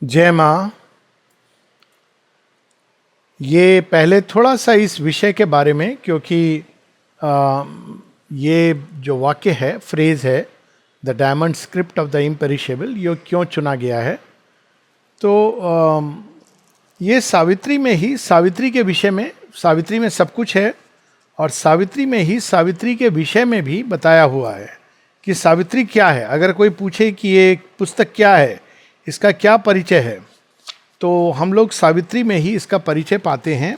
जय माँ। ये पहले थोड़ा सा इस विषय के बारे में, क्योंकि आ, ये जो वाक्य है, फ्रेज है, the diamond script of the imperishable, ये क्यों चुना गया है। तो ये सावित्री में ही, सावित्री के विषय में, सावित्री में सब कुछ है और सावित्री में ही सावित्री के विषय में भी बताया हुआ है कि सावित्री क्या है। अगर कोई पूछे कि ये पुस्तक क्या है, इसका क्या परिचय है, तो हम लोग सावित्री में ही इसका परिचय पाते हैं।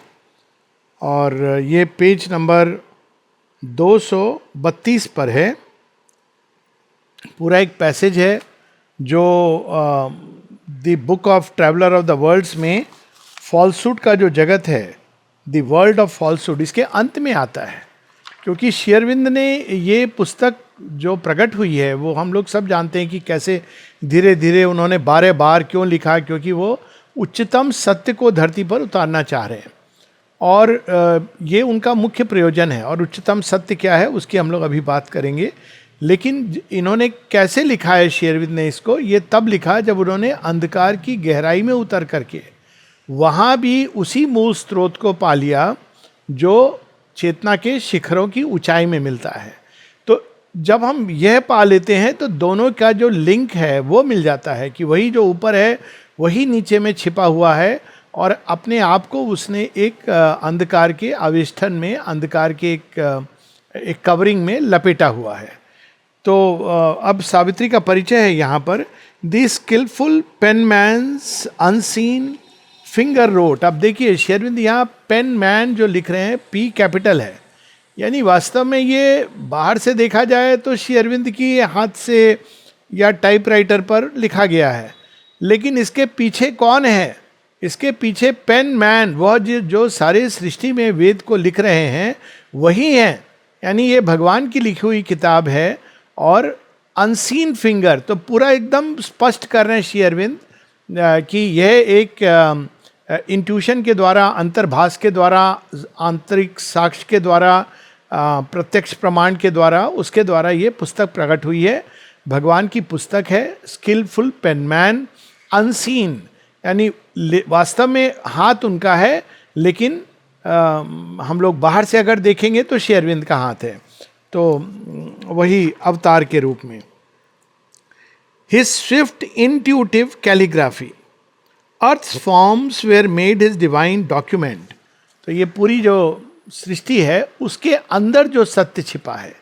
और ये पेज नंबर 232 पर है। पूरा एक पैसेज है जो the book of traveller of the worlds में फॉल्सूट का जो जगत है, द वर्ल्ड ऑफ फॉल्सूट, इसके अंत में आता है। क्योंकि शेरविंद ने ये पुस्तक जो प्रकट हुई है, वो हम लोग सब जानते हैं कि कैसे धीरे धीरे उन्होंने 12 बार क्यों लिखा, क्योंकि वो उच्चतम सत्य को धरती पर उतारना चाह रहे हैं और ये उनका मुख्य प्रयोजन है। और उच्चतम सत्य क्या है उसकी हम लोग अभी बात करेंगे। लेकिन इन्होंने कैसे लिखा है शेरविंद ने इसको, ये तब लिखा जब उन्होंने अंधकार की गहराई में उतर करके वहाँ भी उसी मूल स्रोत को पा लिया जो चेतना के शिखरों की ऊंचाई में मिलता है। तो जब हम यह पा लेते हैं तो दोनों का जो लिंक है वो मिल जाता है कि वही जो ऊपर है वही नीचे में छिपा हुआ है और अपने आप को उसने एक अंधकार के आविष्ठन में, अंधकार के एक कवरिंग में लपेटा हुआ है। तो अब सावित्री का परिचय है यहाँ पर। The skillful penman's unseen finger wrote. अब देखिए शेरविंद यहाँ पेन मैन जो लिख रहे हैं, पी कैपिटल है, यानी वास्तव में ये बाहर से देखा जाए तो शेरविंद की हाथ से या टाइपराइटर पर लिखा गया है, लेकिन इसके पीछे कौन है? इसके पीछे पेन मैन, वह जो सारे सृष्टि में वेद को लिख रहे हैं वही हैं। यानी ये भगवान की लिखी हुई किताब है। और अनसीन फिंगर, तो पूरा एकदम स्पष्ट कर रहे हैं शेरविंद कि यह एक इंट्यूशन के द्वारा, अंतर्भास के द्वारा, आंतरिक साक्ष्य के द्वारा, प्रत्यक्ष प्रमाण के द्वारा, उसके द्वारा ये पुस्तक प्रकट हुई है। भगवान की पुस्तक है, स्किलफुल पेनमैन अनसीन, यानी वास्तव में हाथ उनका है, लेकिन हम लोग बाहर से अगर देखेंगे तो शेरविंद का हाथ है, तो वही अवतार के रूप में। His Swift intuitive calligraphy, earth forms were made his divine document. तो ये पूरी जो सृष्टि है उसके अंदर जो सत्य छिपा है,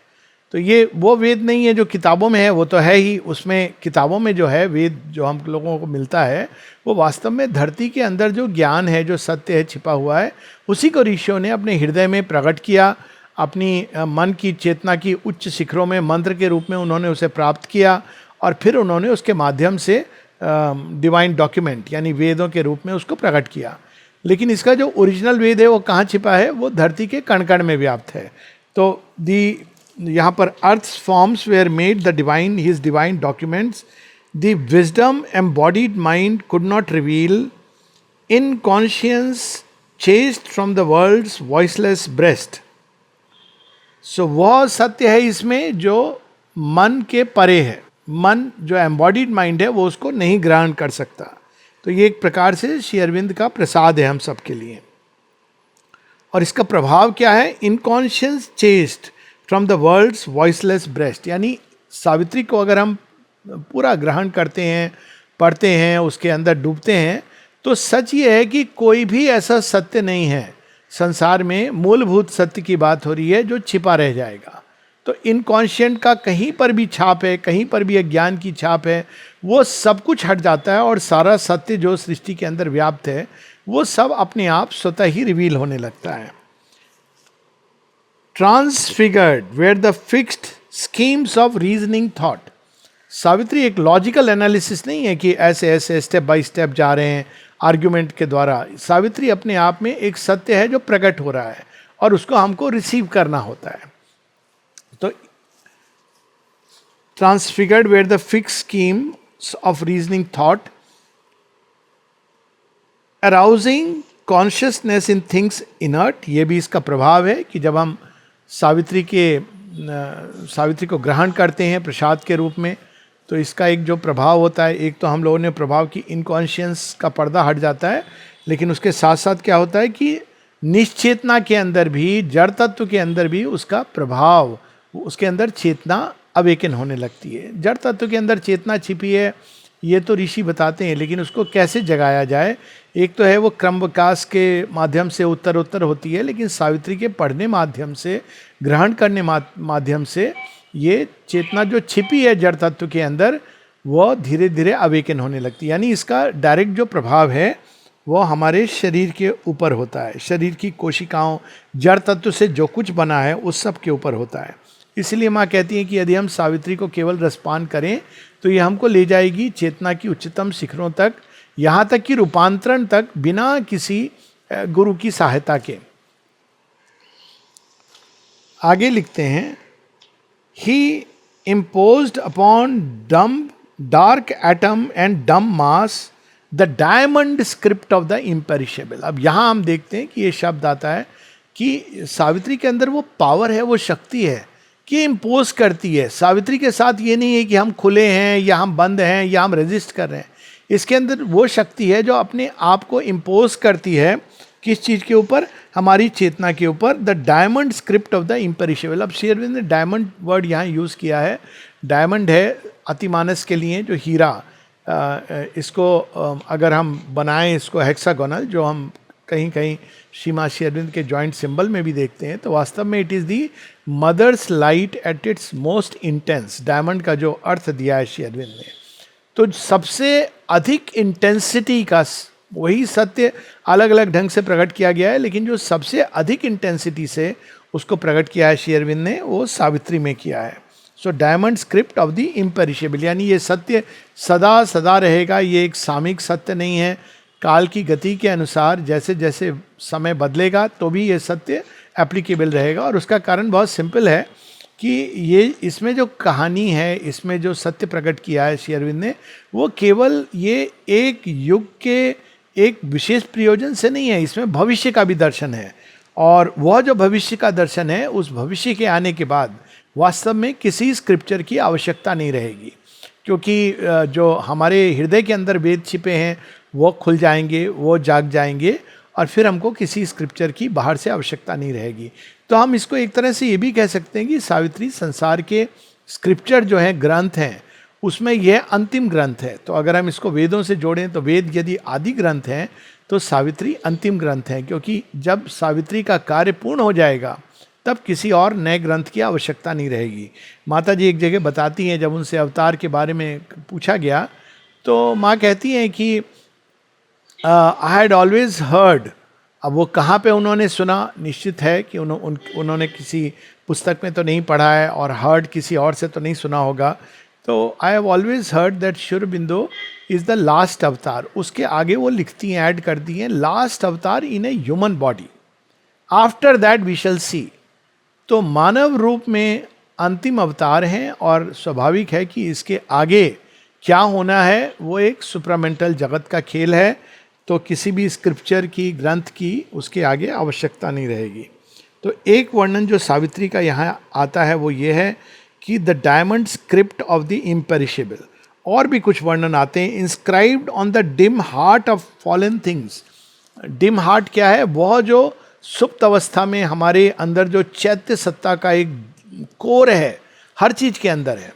तो ये वो वेद नहीं है जो किताबों में है, वो तो है ही। उसमें किताबों में जो है वेद जो हम लोगों को मिलता है, वो वास्तव में धरती के अंदर जो ज्ञान है, जो सत्य है छिपा हुआ है, उसी को ऋषियों ने अपने हृदय में प्रकट किया। अपनी मन की चेतना की उच्च शिखरों में मंत्र के रूप में उन्होंने उसे प्राप्त किया और फिर उन्होंने उसके माध्यम से डिवाइन डॉक्यूमेंट यानी वेदों के रूप में उसको प्रकट किया। लेकिन इसका जो ओरिजिनल वेद है वो कहाँ छिपा है? वो धरती के कण कण में व्याप्त है। तो यहाँ पर earth forms were made the divine his divine documents, the wisdom embodied mind could not reveal, inconscience chased from the world's voiceless breast. So वह सत्य है इसमें जो मन के परे है। मन जो एम्बॉडीड माइंड है वो उसको नहीं ग्रहण कर सकता। तो ये एक प्रकार से शेरविंद का प्रसाद है हम सब के लिए। और इसका प्रभाव क्या है? Inconscient chest from the world's voiceless breast, यानी सावित्री को अगर हम पूरा ग्रहण करते हैं, पढ़ते हैं, उसके अंदर डूबते हैं, तो सच ये है कि कोई भी ऐसा सत्य नहीं है संसार में, मूलभूत सत्य की बात हो रही है, जो छिपा रह जाएगा। तो इनकॉन्शियंट का कहीं पर भी छाप है, कहीं पर भी अज्ञान की छाप है, वो सब कुछ हट जाता है और सारा सत्य जो सृष्टि के अंदर व्याप्त है वो सब अपने आप स्वतः ही रिवील होने लगता है। Transfigured where the fixed schemes of reasoning thought. Savitri एक लॉजिकल एनालिसिस नहीं है कि ऐसे ऐसे स्टेप बाय स्टेप जा रहे हैं आर्ग्यूमेंट के द्वारा। सावित्री अपने आप में एक सत्य है जो प्रकट हो रहा है और उसको हमको रिसीव करना होता है। तो transfigured where the fixed schemes of reasoning thought, arousing consciousness in things inert. ये भी इसका प्रभाव है कि जब हम सावित्री को ग्रहण करते हैं प्रसाद के रूप में, तो इसका एक जो प्रभाव होता है, एक तो हम लोगों ने प्रभाव की इनकॉन्शियंस का पर्दा हट जाता है, लेकिन उसके साथ साथ क्या होता है कि निश्चेतना के अंदर भी, जड़ तत्व के अंदर भी उसका प्रभाव, उसके अंदर चेतना अवेकन होने लगती है। जड़ तत्व के अंदर चेतना छिपी है, ये तो ऋषि बताते हैं, लेकिन उसको कैसे जगाया जाए? एक तो है वो क्रम विकास के माध्यम से उत्तर उत्तर होती है, लेकिन सावित्री के पढ़ने माध्यम से, ग्रहण करने माध्यम से ये चेतना जो छिपी है जड़ तत्व के अंदर, वो धीरे धीरे अवेकन होने लगती है। यानी इसका डायरेक्ट जो प्रभाव है वो हमारे शरीर के ऊपर होता है, शरीर की कोशिकाओं, जड़ तत्व से जो कुछ बना है उस सब के ऊपर होता है। इसलिए माँ कहती हैं कि यदि हम सावित्री को केवल रसपान करें तो ये हमको ले जाएगी चेतना की उच्चतम शिखरों तक, यहाँ तक कि रूपांतरण तक, बिना किसी गुरु की सहायता के। आगे लिखते हैं, ही imposed upon dumb dark atom and dumb mass the diamond script of the imperishable। अब यहाँ हम देखते हैं कि ये शब्द आता है कि सावित्री के अंदर वो पावर है, वो शक्ति है कि इम्पोज करती है। सावित्री के साथ ये नहीं है कि हम खुले हैं या हम बंद हैं या हम रेजिस्ट कर रहे हैं। इसके अंदर वो शक्ति है जो अपने आप को इम्पोज करती है, किस चीज़ के ऊपर? हमारी चेतना के ऊपर। The diamond script of the imperishable. अब श्री अरविंद ने डायमंड वर्ड यहाँ यूज़ किया है। डायमंड है अतिमानस के लिए जो हीरा, इसको अगर हम बनाएं, इसको हेक्सागोनल, जो हम कहीं कहीं श्रीमा श्री अरविंद के जॉइंट सिंबल में भी देखते हैं, तो वास्तव में it is the mother's light at its most intense. Diamond का जो अर्थ दिया है श्री अरविंद ने, तो सबसे अधिक इंटेंसिटी का वही सत्य अलग अलग ढंग से प्रकट किया गया है, लेकिन जो सबसे अधिक इंटेंसिटी से उसको प्रकट किया है श्री अरविंद ने, वो सावित्री में किया है। So diamond script of the imperishable, यानी ये सत्य सदा सदा रहेगा। ये एक सामयिक सत्य नहीं है। काल की गति के अनुसार जैसे जैसे समय बदलेगा तो भी ये सत्य एप्लीकेबल रहेगा। और उसका कारण बहुत सिंपल है कि ये इसमें जो कहानी है, इसमें जो सत्य प्रकट किया है श्री अरविंद ने, वो केवल ये एक युग के एक विशेष प्रयोजन से नहीं है, इसमें भविष्य का भी दर्शन है। और वह जो भविष्य का दर्शन है, उस भविष्य के आने के बाद वास्तव में किसी स्क्रिप्चर की आवश्यकता नहीं रहेगी, क्योंकि जो हमारे हृदय के अंदर वेद छिपे हैं वो खुल जाएंगे, वो जाग जाएंगे, और फिर हमको किसी स्क्रिप्चर की बाहर से आवश्यकता नहीं रहेगी। तो हम इसको एक तरह से ये भी कह सकते हैं कि सावित्री संसार के स्क्रिप्चर जो हैं, ग्रंथ हैं, उसमें यह अंतिम ग्रंथ है। तो अगर हम इसको वेदों से जोड़ें तो वेद यदि आदि ग्रंथ हैं तो सावित्री अंतिम ग्रंथ है, क्योंकि जब सावित्री का कार्य पूर्ण हो जाएगा तब किसी और नए ग्रंथ की आवश्यकता नहीं रहेगी। माता जी एक जगह बताती हैं, जब उनसे अवतार के बारे में पूछा गया तो माँ कहती हैं कि आई हैड ऑलवेज हर्ड। अब वो कहाँ पे उन्होंने सुना, निश्चित है कि उन्होंने किसी पुस्तक में तो नहीं पढ़ा है, और हर्ड किसी और से तो नहीं सुना होगा। तो I have always heard that Shri Aurobindo is the last अवतार। उसके आगे वो लिखती हैं, ऐड करती हैं, last avatar in a human body, after that we shall see. तो मानव रूप में अंतिम अवतार हैं, और स्वाभाविक है कि इसके आगे क्या होना है वो एक सुपरामेंटल जगत का खेल है। तो किसी भी स्क्रिप्चर की, ग्रंथ की, उसके आगे आवश्यकता नहीं रहेगी। तो एक वर्णन जो सावित्री का यहाँ आता है वो ये है कि the diamond script of the imperishable. और भी कुछ वर्णन आते हैं, inscribed on the dim heart of fallen things. Dim heart क्या है? वह जो सुप्त अवस्था में हमारे अंदर जो चैत्य सत्ता का एक कोर है, हर चीज के अंदर है,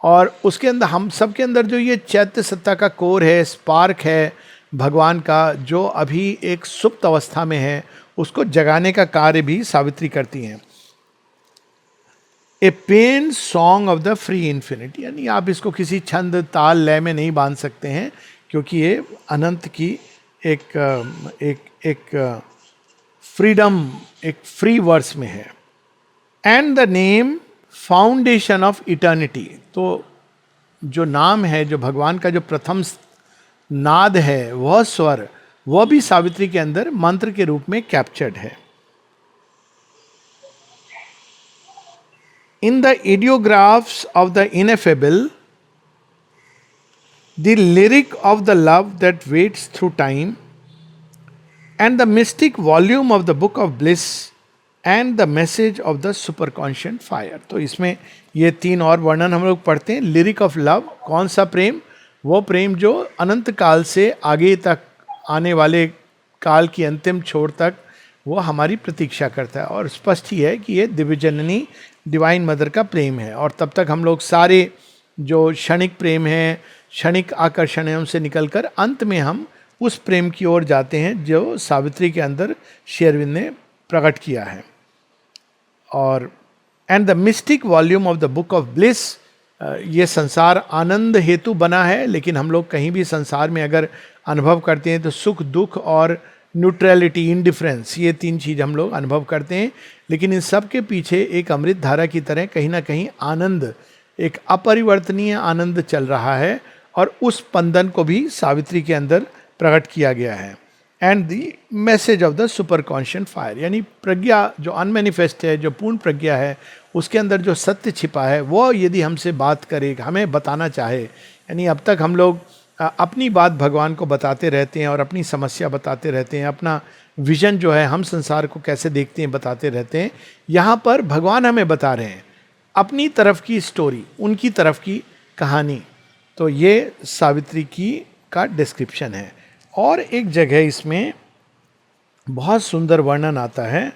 और उसके अंदर हम सब के अंदर जो ये चैत्य सत्ता का कोर है, स्पार्क है भगवान का, जो अभी एक सुप्त अवस्था में है, उसको जगाने का कार्य भी सावित्री करती हैं। A pain song of the free infinity, यानी आप इसको किसी छंद ताल लय में नहीं बांध सकते हैं, क्योंकि ये अनंत की एक फ्रीडम, एक फ्री वर्स में है। And the name foundation of eternity. तो जो नाम है, जो भगवान का जो प्रथम नाद है, वह स्वर, वह भी सावित्री के अंदर मंत्र के रूप में कैप्चर्ड है। In the ideographs of the ineffable, the lyric of the love that waits through time, and the mystic volume of the book of bliss, and the message of the superconscient fire। तो इसमें ये 3 और वर्णन हम लोग पढ़ते हैं. Lyric of love, कौन सा प्रेम? वो प्रेम जो अनंत काल से आगे तक आने वाले काल की अंतिम छोर तक वो हमारी प्रतीक्षा करता है. और स्पष्ट ही है कि ये दिव्य जननी डिवाइन मदर का प्रेम है. और तब तक हम लोग सारे जो क्षणिक प्रेम है, क्षणिक आकर्षण है, उनसे निकलकर अंत में हम उस प्रेम की ओर जाते हैं जो सावित्री के अंदर श्री अरविंद ने प्रकट किया है. और and the mystic volume of the book of bliss, ये संसार आनंद हेतु बना है, लेकिन हम लोग कहीं भी संसार में अगर अनुभव करते हैं तो सुख दुख और न्यूट्रलिटी, इंडिफरेंस, ये 3 चीज़ हम लोग अनुभव करते हैं. लेकिन इन सब के पीछे एक अमृत धारा की तरह कहीं ना कहीं आनंद, एक अपरिवर्तनीय आनंद चल रहा है. और उस स्पंदन को भी सावित्री के अंदर प्रकट किया गया है. And the message of the super conscient fire, यानी प्रज्ञा जो अनमेनिफेस्ट है, जो पूर्ण प्रज्ञा है, उसके अंदर जो सत्य छिपा है वो यदि हमसे बात करे, हमें बताना चाहे. यानी अब तक हम लोग अपनी बात भगवान को बताते रहते हैं और अपनी समस्या बताते रहते हैं, अपना विजन जो है हम संसार को कैसे देखते हैं बताते रहते हैं. यहाँ पर भगवान हमें बता रहे हैं अपनी तरफ की स्टोरी, उनकी तरफ की कहानी. तो ये सावित्री की का डिस्क्रिप्शन है. और एक जगह इसमें बहुत सुंदर वर्णन आता है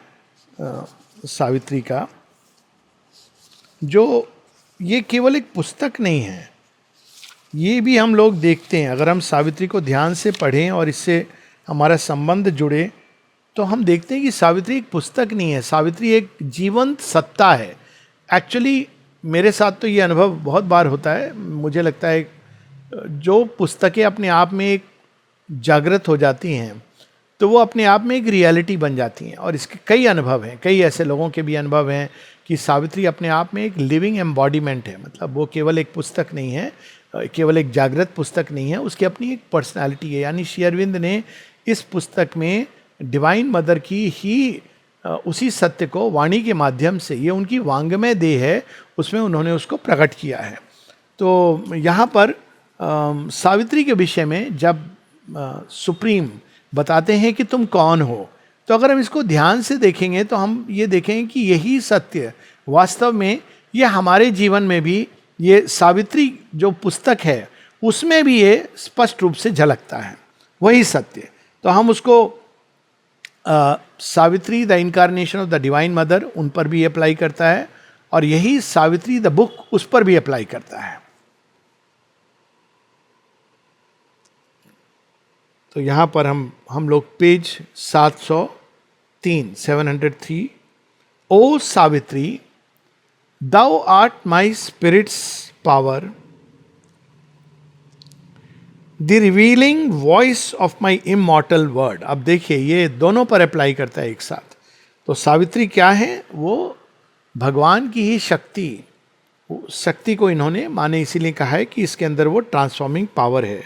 सावित्री का, जो ये केवल एक पुस्तक नहीं है, ये भी हम लोग देखते हैं. अगर हम सावित्री को ध्यान से पढ़ें और इससे हमारा संबंध जुड़े तो हम देखते हैं कि सावित्री एक पुस्तक नहीं है, सावित्री एक जीवंत सत्ता है. एक्चुअली मेरे साथ तो ये अनुभव बहुत बार होता है. मुझे लगता है जो पुस्तकें अपने आप में एक जागृत हो जाती हैं तो वो अपने आप में एक रियलिटी बन जाती हैं. और इसके कई अनुभव हैं, कई ऐसे लोगों के भी अनुभव हैं कि सावित्री अपने आप में एक लिविंग एम्बॉडीमेंट है. मतलब वो केवल एक पुस्तक नहीं है, केवल एक जागृत पुस्तक नहीं है, उसकी अपनी एक पर्सनालिटी है. यानी श्री अरविंद ने इस पुस्तक में डिवाइन मदर की ही उसी सत्य को वाणी के माध्यम से, ये उनकी वांग्मय देह है, उसमें उन्होंने उसको प्रकट किया है. तो यहाँ पर सावित्री के विषय में जब सुप्रीम बताते हैं कि तुम कौन हो, तो अगर हम इसको ध्यान से देखेंगे तो हम ये देखेंगे कि यही सत्य वास्तव में ये हमारे जीवन में भी, ये सावित्री जो पुस्तक है उसमें भी ये स्पष्ट रूप से झलकता है, वही सत्य. तो हम उसको Savitri the incarnation of the divine mother, उन पर भी अप्लाई करता है, और यही सावित्री द बुक उस पर भी अप्लाई करता है. तो यहाँ पर हम लोग page 703 O Savitri, thou art my spirit's power, the revealing voice of my immortal word. अब देखिए ये दोनों पर अप्लाई करता है एक साथ. तो सावित्री क्या है? वो भगवान की ही शक्ति, शक्ति को इन्होंने माने इसीलिए कहा है कि इसके अंदर वो ट्रांसफॉर्मिंग पावर है.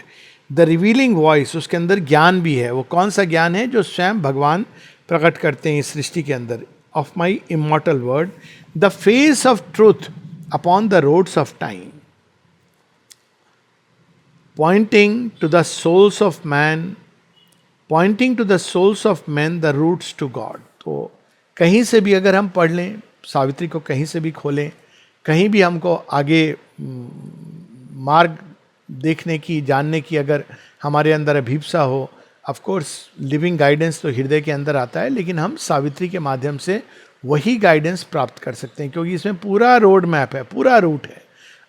द रिवीलिंग वॉइस, उसके अंदर ज्ञान भी है. वो कौन सा ज्ञान है? जो स्वयं भगवान प्रकट करते हैं इस सृष्टि के अंदर. Of my immortal word, the face of truth upon the roads of time, pointing to the souls of man, pointing to the souls of man the routes to God. तो कहीं से भी अगर हम पढ़ लें सावित्री को, कहीं से भी खोलें, कहीं भी हमको आगे मार्ग देखने की, जानने की अगर हमारे अंदर अभिप्सा हो, ऑफ कोर्स लिविंग गाइडेंस तो हृदय के अंदर आता है, लेकिन हम सावित्री के माध्यम से वही गाइडेंस प्राप्त कर सकते हैं, क्योंकि इसमें पूरा रोड मैप है, पूरा रूट है.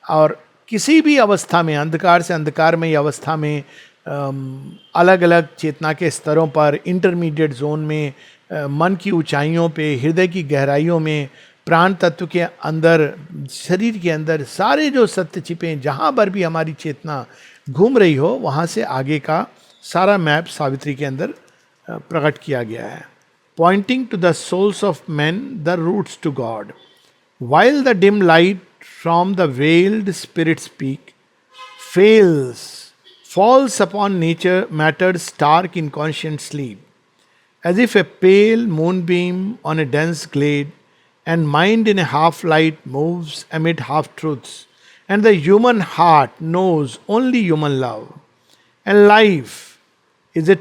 और किसी भी अवस्था में, अंधकार से अंधकारमयी अवस्था में, अलग अलग चेतना के स्तरों पर, इंटरमीडिएट जोन में, मन की ऊंचाइयों पे, हृदय की गहराइयों में, प्राण तत्व के अंदर, शरीर के अंदर, सारे जो सत्य छिपे हैं, जहाँ पर भी हमारी चेतना घूम रही हो, वहाँ से आगे का सारा मैप सावित्री के अंदर प्रकट किया गया है. Pointing to the souls of man the routes to God, while the dim light from the veiled spirit speak, falls upon nature matter's stark inconscient sleep, as if a pale moonbeam on a dense glade, and mind in a half light moves amid half truths, and the human heart knows only human love, and life is a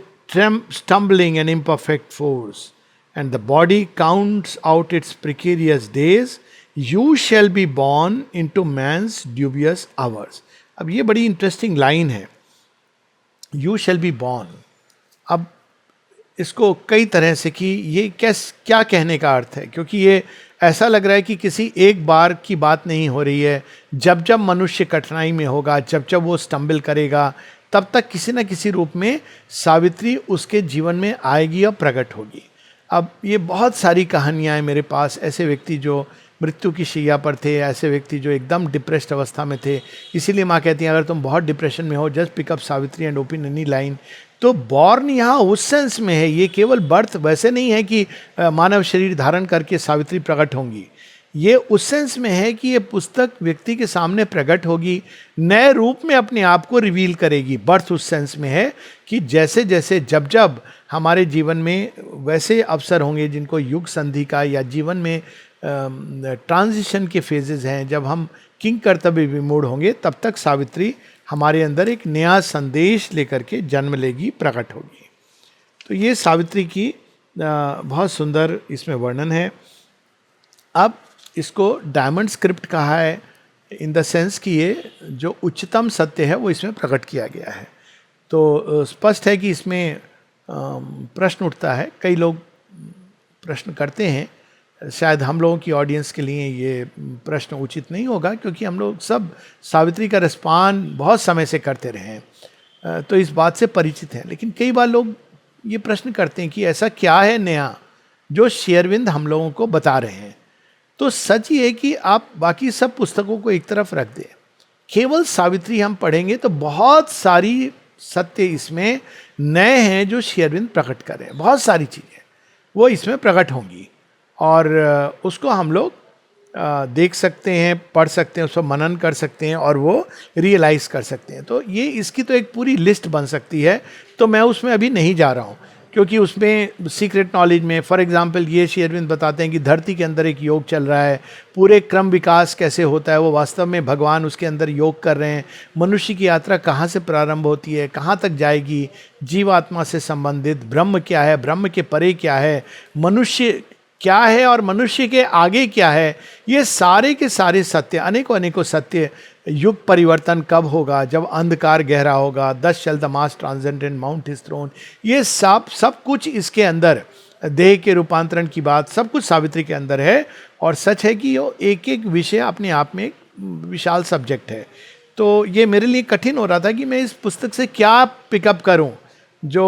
stumbling and imperfect force, and the body counts out its precarious days you shall be born into man's dubious hours. अब ये बड़ी interesting line है, you shall be born. अब इसको कई तरह से कि ये क्या कहने का अर्थ है, क्योंकि ये ऐसा लग रहा है कि किसी एक बार की बात नहीं हो रही है। जब जब मनुष्य कठिनाई में होगा, जब जब वो स्टम्बल करेगा, तब तक किसी न किसी रूप में सावित्री उसके जीवन में आएगी और प्रकट होगी। अब ये बहुत सारी कहानियाँ हैं मेरे पास, ऐसे व्यक्ति जो मृत्यु की शैया पर थे, ऐसे व्यक्ति जो एकदम डिप्रेस्ड अवस्था में थे। इसीलिए माँ कहती हैं अगर तुम बहुत डिप्रेशन में हो, just pick up Savitri and open any line. तो बॉर्न यहाँ उस सेंस में है, ये केवल बर्थ वैसे नहीं है कि मानव शरीर धारण करके सावित्री प्रकट होंगी। ये उस सेंस में है कि ये पुस्तक व्यक्ति के सामने प्रकट होगी, नए रूप में अपने आप को रिवील करेगी। बर्थ उस सेंस में है कि जैसे जैसे जब जब हमारे जीवन में वैसे अवसर होंगे जिनको युग संधि का या जीवन में ट्रांजिशन के फेजेस हैं, जब हम किंग कर्तव्य विमूढ़ होंगे, तब तक सावित्री हमारे अंदर एक नया संदेश लेकर के जन्म लेगी, प्रकट होगी। तो ये सावित्री की बहुत सुंदर इसमें वर्णन है। अब इसको डायमंड स्क्रिप्ट कहा है इन द सेंस कि ये जो उच्चतम सत्य है वो इसमें प्रकट किया गया है। तो स्पष्ट है कि इसमें प्रश्न उठता है, कई लोग प्रश्न करते हैं। शायद हम लोगों की ऑडियंस के लिए ये प्रश्न उचित नहीं होगा, क्योंकि हम लोग सब सावित्री का रिस्पॉन्ड बहुत समय से करते रहे हैं, तो इस बात से परिचित हैं। लेकिन कई बार लोग ये प्रश्न करते हैं कि ऐसा क्या है नया जो श्री अरविंद हम लोगों को बता रहे हैं। तो सच ये है कि आप बाकी सब पुस्तकों को एक तरफ रख दें, केवल सावित्री हम पढ़ेंगे तो बहुत सारी सत्य इसमें नए हैं जो श्री अरविंद प्रकट कर रहे हैं। बहुत सारी चीज़ें वो इसमें प्रकट होंगी और उसको हम लोग देख सकते हैं, पढ़ सकते हैं, उसको मनन कर सकते हैं और वो रियलाइज़ कर सकते हैं। तो ये इसकी तो एक पूरी लिस्ट बन सकती है, तो मैं उसमें अभी नहीं जा रहा हूँ, क्योंकि उसमें सीक्रेट नॉलेज में फॉर एग्जांपल ये श्री अरविंद बताते हैं कि धरती के अंदर एक योग चल रहा है, पूरे क्रम विकास कैसे होता है वो वास्तव में भगवान उसके अंदर योग कर रहे हैं। मनुष्य की यात्रा कहाँ से प्रारंभ होती है, कहाँ तक जाएगी, जीवात्मा से संबंधित ब्रह्म क्या है, ब्रह्म के परे क्या है, मनुष्य क्या है और मनुष्य के आगे क्या है, ये सारे के सारे सत्य, अनेकों अनेकों सत्य। युग परिवर्तन कब होगा, जब अंधकार गहरा होगा, thus shall the masked transcendent mount his throne, ये सब कुछ इसके अंदर, देह के रूपांतरण की बात, सब कुछ सावित्री के अंदर है। और सच है कि ये एक एक विषय अपने आप में एक विशाल सब्जेक्ट है। तो ये मेरे लिए कठिन हो रहा था कि मैं इस पुस्तक से क्या पिकअप करूं। जो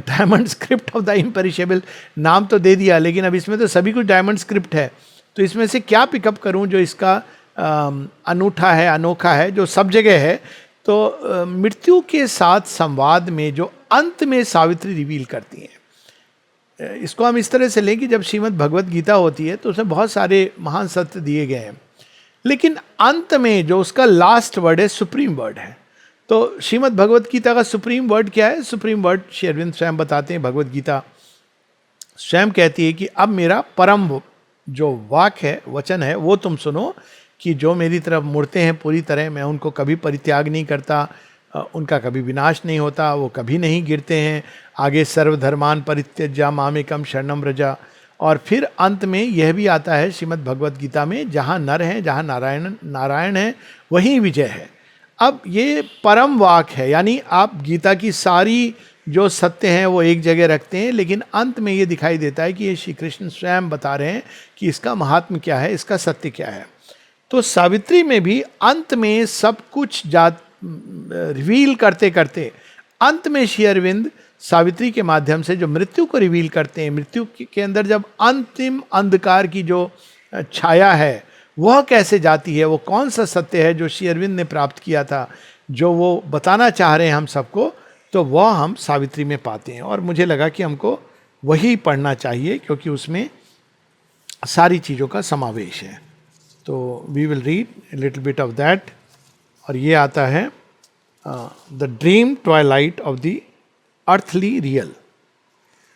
diamond script of the imperishable नाम तो दे दिया, लेकिन अब इसमें तो सभी कुछ डायमंड स्क्रिप्ट है, तो इसमें से क्या पिकअप करूं जो इसका अनूठा है, अनोखा है, जो सब जगह है। तो मृत्यु के साथ संवाद में जो अंत में सावित्री रिवील करती हैं, इसको हम इस तरह से लें कि जब श्रीमद् भगवत गीता होती है तो उसमें बहुत सारे महान सत्य दिए गए हैं, लेकिन अंत में जो उसका लास्ट वर्ड है, सुप्रीम वर्ड है। तो श्रीमद् भगवत गीता का सुप्रीम वर्ड क्या है? सुप्रीम वर्ड श्री अरविंद स्वयं बताते हैं, भगवत गीता स्वयं कहती है कि अब मेरा परम जो वाक्य है, वचन है, वो तुम सुनो कि जो मेरी तरफ मुड़ते हैं पूरी तरह, मैं उनको कभी परित्याग नहीं करता, उनका कभी विनाश नहीं होता, वो कभी नहीं गिरते हैं। आगे सर्वधर्मान परित्यज्य मामेकम शरणम व्रजा। और फिर अंत में यह भी आता है श्रीमद् भगवत गीता में, जहाँ नर है, जहाँ नारायण है, वहीं विजय है। अब ये परम वाक है, यानी आप गीता की सारी जो सत्य हैं वो एक जगह रखते हैं, लेकिन अंत में ये दिखाई देता है कि ये श्री कृष्ण स्वयं बता रहे हैं कि इसका महात्म्य क्या है, इसका सत्य क्या है। तो सावित्री में भी अंत में सब कुछ रिवील करते करते अंत में श्री अरविंद सावित्री के माध्यम से जो मृत्यु को रिवील करते हैं, मृत्यु के अंदर जब अंतिम अंधकार की जो छाया है वह कैसे जाती है, वो कौन सा सत्य है जो श्री अरविंद ने प्राप्त किया था, जो वो बताना चाह रहे हैं हम सबको, तो वह हम सावित्री में पाते हैं। और मुझे लगा कि हमको वही पढ़ना चाहिए, क्योंकि उसमें सारी चीज़ों का समावेश है। तो we will read little bit of that. और ये आता है the dream twilight of the earthly real.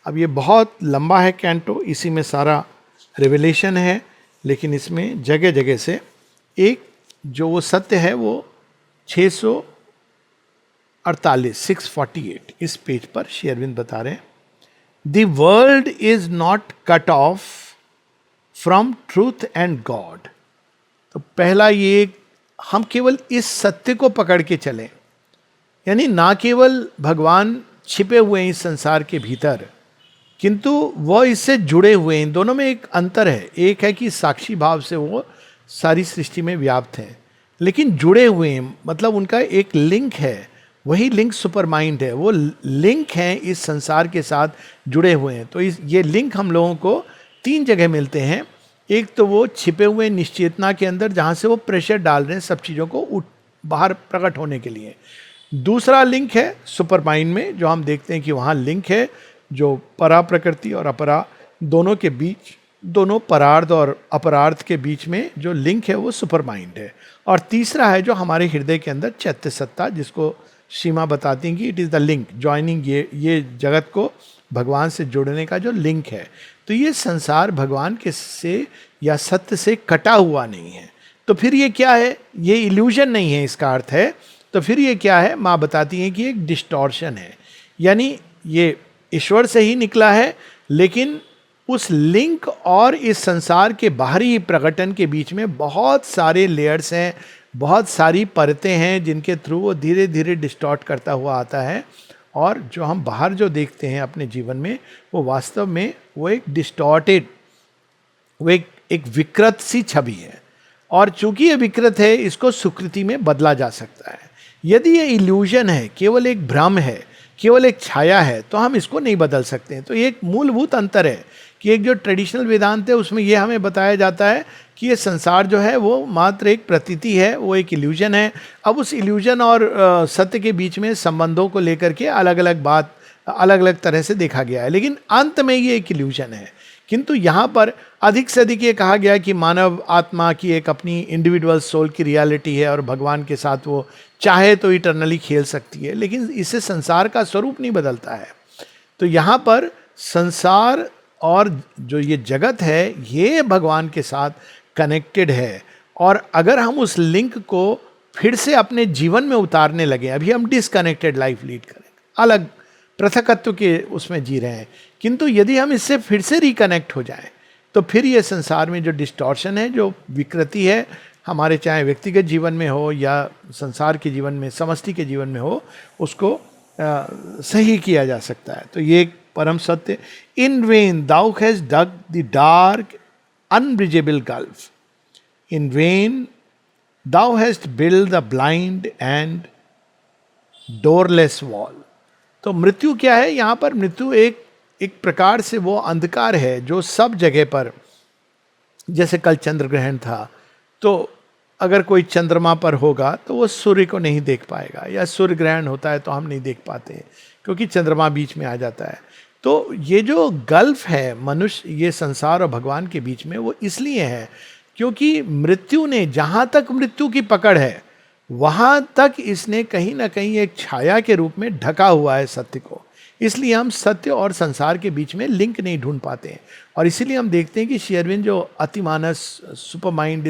अब ये बहुत लंबा है कैंटो, इसी में सारा रिविलेशन है, लेकिन इसमें जगह जगह से एक जो वो सत्य है वो 648 इस पेज पर श्री अरविंद बता रहे हैं, the world is not cut off from truth and God. तो पहला ये, हम केवल इस सत्य को पकड़ के चलें, यानी ना केवल भगवान छिपे हुए हैं इस संसार के भीतर, किंतु वह इससे जुड़े हुए हैं। इन दोनों में एक अंतर है। एक है कि साक्षी भाव से वो सारी सृष्टि में व्याप्त हैं, लेकिन जुड़े हुए हैं, मतलब उनका एक लिंक है। वही लिंक सुपर माइंड है। वो लिंक हैं इस संसार के साथ जुड़े हुए हैं। तो ये लिंक हम लोगों को 3 जगह मिलते हैं। एक तो वो छिपे हुए निश्चेतना के अंदर, जहाँ से वो प्रेशर डाल रहे हैं सब चीज़ों को बाहर प्रकट होने के लिए। दूसरा लिंक है सुपर माइंड में, जो हम देखते हैं कि वहाँ लिंक है जो परा प्रकृति और अपरा दोनों के बीच, दोनों परार्थ और अपरार्थ के बीच में जो लिंक है वो सुपर माइंड है। और तीसरा है जो हमारे हृदय के अंदर चैत्य सत्ता, जिसको सीमा बताती हैं कि it is the link joining, ये जगत को भगवान से जोड़ने का जो लिंक है। तो ये संसार भगवान के से या सत्य से कटा हुआ नहीं है। तो फिर ये क्या है? ये इल्यूजन नहीं है, इसका अर्थ है। तो फिर ये क्या है? माँ बताती हैं कि एक डिस्टॉर्शन है, यानी ये ईश्वर से ही निकला है, लेकिन उस लिंक और इस संसार के बाहरी प्रकटन के बीच में बहुत सारे लेयर्स हैं, बहुत सारी परतें हैं, जिनके थ्रू वो धीरे धीरे डिस्टॉर्ट करता हुआ आता है। और जो हम बाहर जो देखते हैं अपने जीवन में, वो वास्तव में वो एक डिस्टॉर्टेड, वो एक विकृत सी छवि है। और चूंकि ये विकृत है, इसको सुकृति में बदला जा सकता है। यदि ये इल्यूजन है, केवल एक भ्रम है, केवल एक छाया है, तो हम इसको नहीं बदल सकते हैं। तो ये एक मूलभूत अंतर है कि एक जो ट्रेडिशनल वेदांत है उसमें ये हमें बताया जाता है कि ये संसार जो है वो मात्र एक प्रतीति है, वो एक इल्यूजन है। अब उस इल्यूजन और सत्य के बीच में संबंधों को लेकर के अलग अलग तरह से देखा गया है, लेकिन अंत में ये एक इल्यूजन है। किंतु यहाँ पर अधिक से अधिक ये कहा गया कि मानव आत्मा की एक अपनी इंडिविजुअल सोल की रियलिटी है और भगवान के साथ वो चाहे तो इटर्नली खेल सकती है, लेकिन इससे संसार का स्वरूप नहीं बदलता है। तो यहाँ पर संसार और जो ये जगत है, ये भगवान के साथ कनेक्टेड है। और अगर हम उस लिंक को फिर से अपने जीवन में उतारने लगे, अभी हम डिसकनेक्टेड लाइफ लीड करें, अलग पृथकत्व के उसमें जी रहे हैं, किंतु यदि हम इससे फिर से रिकनेक्ट हो जाएं, तो फिर ये संसार में जो डिस्टॉर्शन है, जो विकृति है, हमारे चाहे व्यक्तिगत जीवन में हो या संसार के जीवन में, समष्टि के जीवन में हो, उसको सही किया जा सकता है। तो ये एक परम सत्य। In vain thou has dug the dark unbridgeable gulf, in vain thou hast build the blind and doorless wall. तो मृत्यु क्या है? यहाँ पर मृत्यु एक प्रकार से वो अंधकार है जो सब जगह पर, जैसे कल चंद्र ग्रहण था, तो अगर कोई चंद्रमा पर होगा तो वो सूर्य को नहीं देख पाएगा, या सूर्य ग्रहण होता है तो हम नहीं देख पाते क्योंकि चंद्रमा बीच में आ जाता है। तो ये जो गल्फ है मनुष्य, ये संसार और भगवान के बीच में, वो इसलिए है क्योंकि मृत्यु ने, जहाँ तक मृत्यु की पकड़ है, वहाँ तक इसने कहीं ना कहीं एक छाया के रूप में ढका हुआ है सत्य को। इसलिए हम सत्य और संसार के बीच में लिंक नहीं ढूंढ पाते हैं। और इसीलिए हम देखते हैं कि श्री अरविंद जो अतिमानस, सुपर माइंड,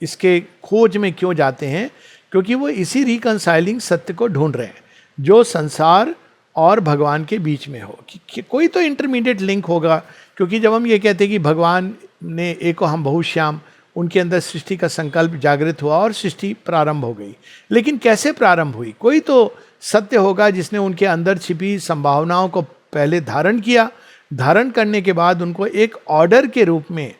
इसके खोज में क्यों जाते हैं, क्योंकि वो इसी रिकंसाइलिंग सत्य को ढूंढ रहे हैं जो संसार और भगवान के बीच में हो, कि कोई तो इंटरमीडिएट लिंक होगा। क्योंकि जब हम ये कहते हैं कि भगवान ने एको हम बहुश्याम, उनके अंदर सृष्टि का संकल्प जागृत हुआ और सृष्टि प्रारंभ हो गई, लेकिन कैसे प्रारंभ हुई? कोई तो सत्य होगा जिसने उनके अंदर छिपी संभावनाओं को पहले धारण किया, धारण करने के बाद उनको एक ऑर्डर के रूप में,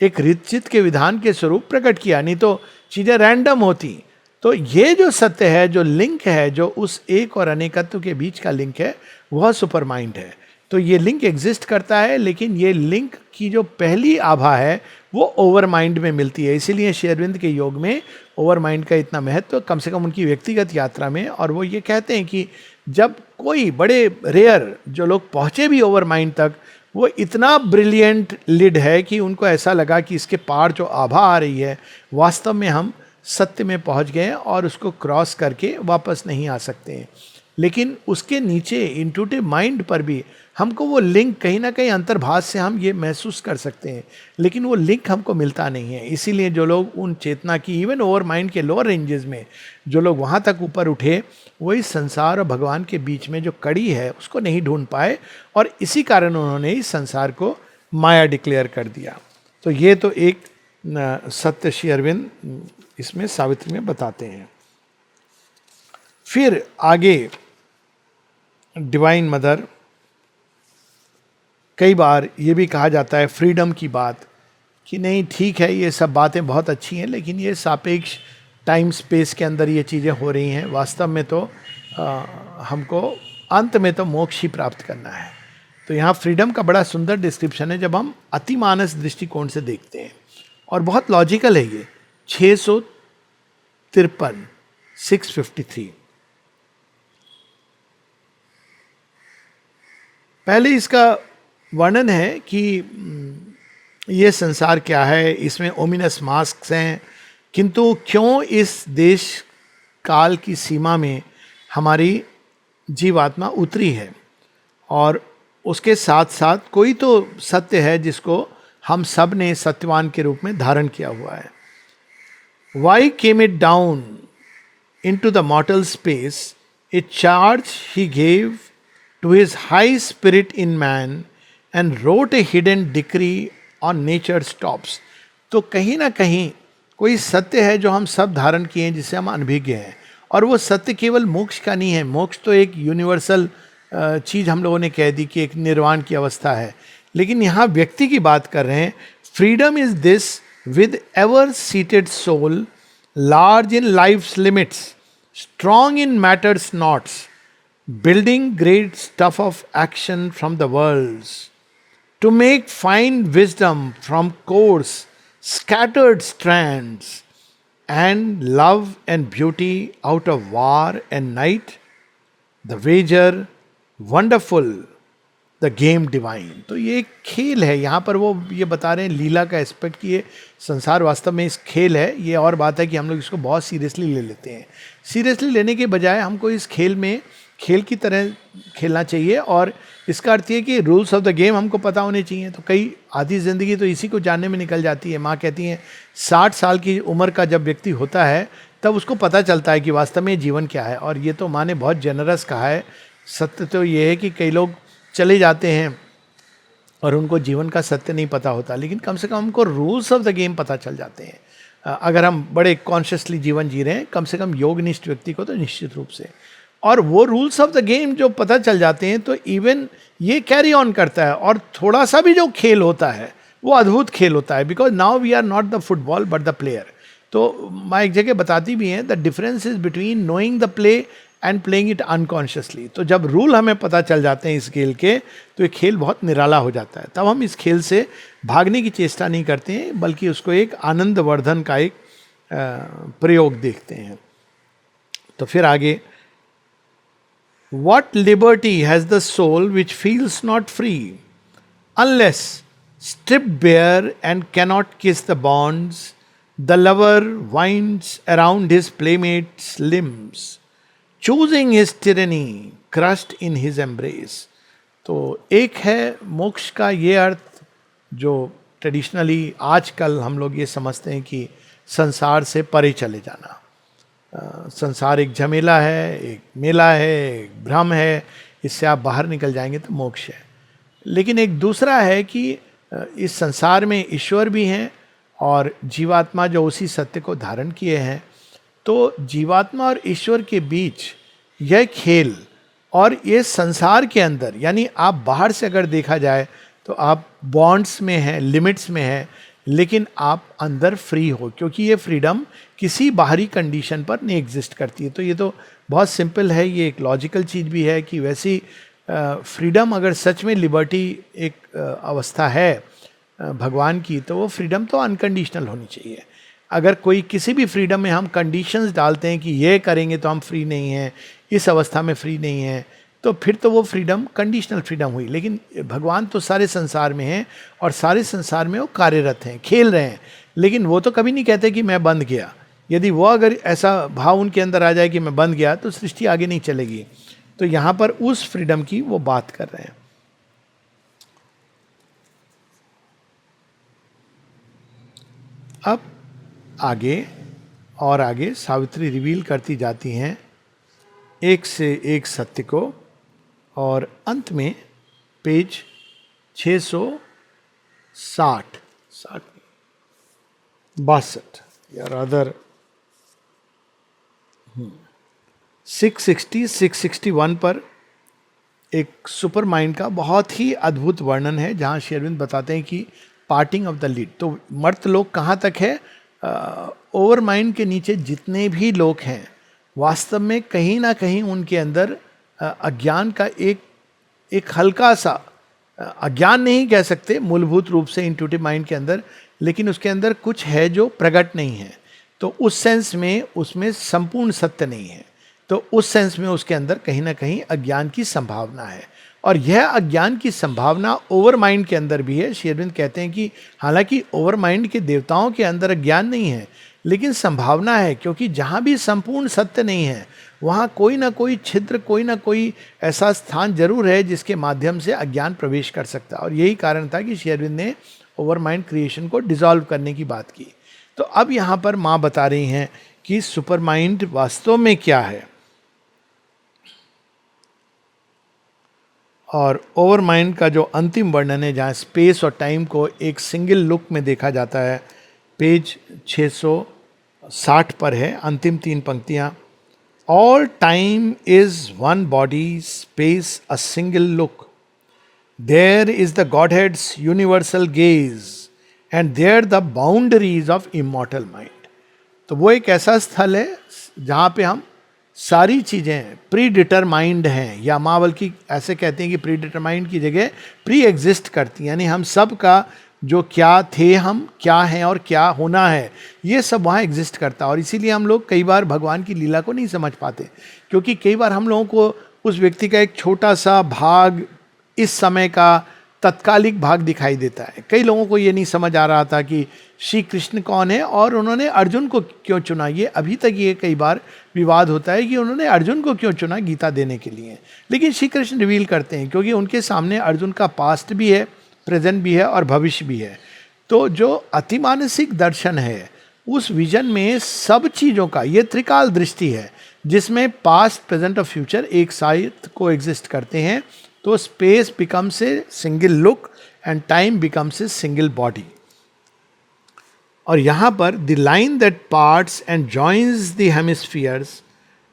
एक ऋचित के विधान के स्वरूप प्रकट किया, नहीं तो चीज़ें रैंडम होती। तो ये जो सत्य है, जो लिंक है, जो उस एक और अनेकत्व के बीच का लिंक है, वह सुपर माइंड है। तो ये लिंक एग्जिस्ट करता है, लेकिन ये लिंक की जो पहली आभा है वो ओवर माइंड में मिलती है। इसीलिए श्री अरविंद के योग में ओवर माइंड का इतना महत्व, कम से कम उनकी व्यक्तिगत यात्रा में। और वो ये कहते हैं कि जब कोई बड़े रेयर जो लोग पहुँचे भी ओवर माइंड तक, वो इतना ब्रिलियंट लिड है कि उनको ऐसा लगा कि इसके पार जो आभा आ रही है, वास्तव में हम सत्य में पहुंच गए हैं और उसको क्रॉस करके वापस नहीं आ सकते हैं। लेकिन उसके नीचे इंट्यूटिव माइंड पर भी हमको वो लिंक कहीं ना कहीं अंतर्भाष से हम ये महसूस कर सकते हैं, लेकिन वो लिंक हमको मिलता नहीं है। इसीलिए जो लोग उन चेतना की, इवन ओवर माइंड के लोअर रेंजेस में जो लोग वहाँ तक ऊपर उठे, वो इस संसार और भगवान के बीच में जो कड़ी है उसको नहीं ढूंढ पाए, और इसी कारण उन्होंने इस संसार को माया डिक्लेयर कर दिया। तो ये तो एक सत्य श्री अरविंद इसमें सावित्री में बताते हैं। फिर आगे डिवाइन मदर, कई बार ये भी कहा जाता है फ्रीडम की बात कि नहीं ठीक है ये सब बातें बहुत अच्छी हैं, लेकिन ये सापेक्ष टाइम स्पेस के अंदर ये चीज़ें हो रही हैं, वास्तव में तो हमको अंत में तो मोक्ष ही प्राप्त करना है। तो यहाँ फ्रीडम का बड़ा सुंदर डिस्क्रिप्शन है जब हम अतिमानस दृष्टिकोण से देखते हैं, और बहुत लॉजिकल है ये। 653 653 पहले इसका वर्णन है कि ये संसार क्या है, इसमें ओमिनस मास्क हैं, किंतु क्यों इस देश काल की सीमा में हमारी जीवात्मा उतरी है, और उसके साथ साथ कोई तो सत्य है जिसको हम सब ने सत्यवान के रूप में धारण किया हुआ है। Why came it down into the mortal space, a charge he gave to his high spirit in man and wrote a hidden decree on nature's tops. तो कहीं ना कहीं कोई सत्य है जो हम सब धारण किए हैं, जिससे हम अनभिज्ञ हैं, और वो सत्य केवल मोक्ष का नहीं है। मोक्ष तो एक यूनिवर्सल चीज़ हम लोगों ने कह दी कि एक निर्वाण की अवस्था है, लेकिन यहाँ व्यक्ति की बात कर रहे हैं। Freedom is this with ever seated soul, large in life's limits, strong in matter's knots, building great stuff of action from the worlds, to make fine wisdom from coarse, scattered strands, and love and beauty out of war and night, the wager wonderful, the game divine। तो ये एक खेल है, यहाँ पर वो ये बता रहे हैं लीला का एस्पेक्ट कि ये संसार वास्तव में इस खेल है। ये और बात है कि हम लोग इसको बहुत सीरियसली ले लेते हैं। सीरियसली लेने के बजाय हमको इस खेल में खेल की तरह खेलना चाहिए, और इसका अर्थ ये कि रूल्स ऑफ द गेम हमको पता होने चाहिए। तो कई आधी ज़िंदगी तो इसी को जानने में निकल जाती है। माँ कहती हैं 60 साल की उम्र का जब व्यक्ति होता है तब उसको पता चलता है कि वास्तव में जीवन क्या है, और ये तो माँ ने बहुत जेनरस कहा है। सत्य तो ये है कि कई लोग चले जाते हैं और उनको जीवन का सत्य नहीं पता होता, लेकिन कम से कम हमको रूल्स ऑफ द गेम पता चल जाते हैं। अगर हम बड़े कॉन्शियसली जीवन जी रहे हैं, कम से कम योगनिष्ठ व्यक्ति को तो निश्चित रूप से, और वो रूल्स ऑफ द गेम जो पता चल जाते हैं तो इवन ये कैरी ऑन करता है, और थोड़ा सा भी जो खेल होता है वो अद्भुत खेल होता है। Because now we are not the football but the player. तो मैं एक जगह बताती भी हैं the difference is between knowing the play and playing it unconsciously. तो जब रूल हमें पता चल जाते हैं इस खेल के, तो ये खेल बहुत निराला हो जाता है। तब हम इस खेल से भागने की चेष्टा नहीं करते हैं, बल्कि उसको एक आनंदवर्धन का एक प्रयोग देखते हैं। तो फिर आगे, What liberty has the soul which feels not free, unless stripped bare and cannot kiss the bonds the lover winds around his playmate's limbs, choosing his tyranny crushed in his embrace। तो एक है मोक्ष का ये अर्थ जो traditionally आजकल हम लोग ये समझते हैं कि संसार से परे चले जाना। संसार एक झमेला है, एक मेला है, एक भ्रम है, इससे आप बाहर निकल जाएंगे तो मोक्ष है। लेकिन एक दूसरा है कि इस संसार में ईश्वर भी हैं और जीवात्मा जो उसी सत्य को धारण किए हैं। तो जीवात्मा और ईश्वर के बीच यह खेल, और ये संसार के अंदर, यानी आप बाहर से अगर देखा जाए तो आप बॉन्ड्स में हैं, लिमिट्स में हैं, लेकिन आप अंदर फ्री हो, क्योंकि ये फ्रीडम किसी बाहरी कंडीशन पर नहीं एग्जिस्ट करती है। तो ये तो बहुत सिंपल है, ये एक लॉजिकल चीज़ भी है कि वैसी फ्रीडम अगर सच में लिबर्टी एक अवस्था है भगवान की, तो वो फ्रीडम तो अनकंडीशनल होनी चाहिए। अगर कोई किसी भी फ्रीडम में हम कंडीशंस डालते हैं कि ये करेंगे तो हम फ्री नहीं हैं, इस अवस्था में फ्री नहीं हैं, तो फिर तो वो फ्रीडम कंडीशनल फ्रीडम हुई। लेकिन भगवान तो सारे संसार में हैं और सारे संसार में वो कार्यरत हैं, खेल रहे हैं, लेकिन वो तो कभी नहीं कहते कि मैं बंद गया। यदि वो अगर ऐसा भाव उनके अंदर आ जाए कि मैं बंद गया, तो सृष्टि आगे नहीं चलेगी। तो यहाँ पर उस फ्रीडम की वो बात कर रहे हैं। अब आगे और आगे सावित्री रिवील करती जाती हैं एक से एक सत्य को, और अंत में पेज 654 60 62 या अदर 660 661 पर एक सुपर माइंड का बहुत ही अद्भुत वर्णन है, जहाँ श्री अरविंद बताते हैं कि पार्टिंग ऑफ द लीड। तो मर्त लोग कहाँ तक है? ओवर माइंड के नीचे जितने भी लोग हैं, वास्तव में कहीं ना कहीं उनके अंदर अज्ञान का एक हल्का सा, अज्ञान नहीं कह सकते मूलभूत रूप से इंट्यूटिव माइंड के अंदर, लेकिन उसके अंदर कुछ है जो प्रकट नहीं है। तो उस सेंस में उसमें संपूर्ण सत्य नहीं है, तो उस सेंस में उसके अंदर कहीं ना कहीं अज्ञान की संभावना है। और यह अज्ञान की संभावना ओवर माइंड के अंदर भी है। श्री अरविंद कहते हैं कि हालांकि ओवर माइंड के देवताओं के अंदर अज्ञान नहीं है, लेकिन संभावना है, क्योंकि जहाँ भी संपूर्ण सत्य नहीं है वहाँ कोई ना कोई छिद्र, कोई ना कोई ऐसा स्थान जरूर है जिसके माध्यम से अज्ञान प्रवेश कर सकता है। और यही कारण था कि श्री अरविंद ने ओवर माइंड क्रिएशन को डिसॉल्व करने की बात की। तो अब यहाँ पर माँ बता रही हैं कि सुपर माइंड वास्तव में क्या है, और ओवर माइंड का जो अंतिम वर्णन है, जहाँ स्पेस और टाइम को एक सिंगल लुक में देखा जाता है, पेज 660 पर है, अंतिम 3 पंक्तियाँ। All time is one body, space a single look, there is the godhead's universal gaze and there the boundaries of immortal mind. तो वो एक ऐसा स्थल है जहाँ पे हम सारी चीज़ें प्री डिटरमाइंड हैं, या माँ बल्कि ऐसे कहते हैं कि प्री डिटरमाइंड की जगह प्री एग्जिस्ट करती हैं, यानी हम सब का जो क्या थे, हम क्या हैं और क्या होना है, ये सब वहाँ एग्जिस्ट करता है। और इसीलिए हम लोग कई बार भगवान की लीला को नहीं समझ पाते, क्योंकि कई बार हम लोगों को उस व्यक्ति का एक छोटा सा भाग, इस समय का तत्कालिक भाग दिखाई देता है। कई लोगों को ये नहीं समझ आ रहा था कि श्री कृष्ण कौन है और उन्होंने अर्जुन को क्यों चुना। ये अभी तक ये कई बार विवाद होता है कि उन्होंने अर्जुन को क्यों चुना गीता देने के लिए, लेकिन श्री कृष्ण रिवील करते हैं क्योंकि उनके सामने अर्जुन का पास्ट भी है, प्रेजेंट भी है और भविष्य भी है। तो जो अतिमानसिक दर्शन है, उस विजन में सब चीज़ों का ये त्रिकाल दृष्टि है, जिसमें पास्ट, प्रेजेंट और फ्यूचर एक साथ को एग्जिस्ट करते हैं। तो space becomes a single look and time becomes a single body. और यहाँ पर the line that parts and joins the hemispheres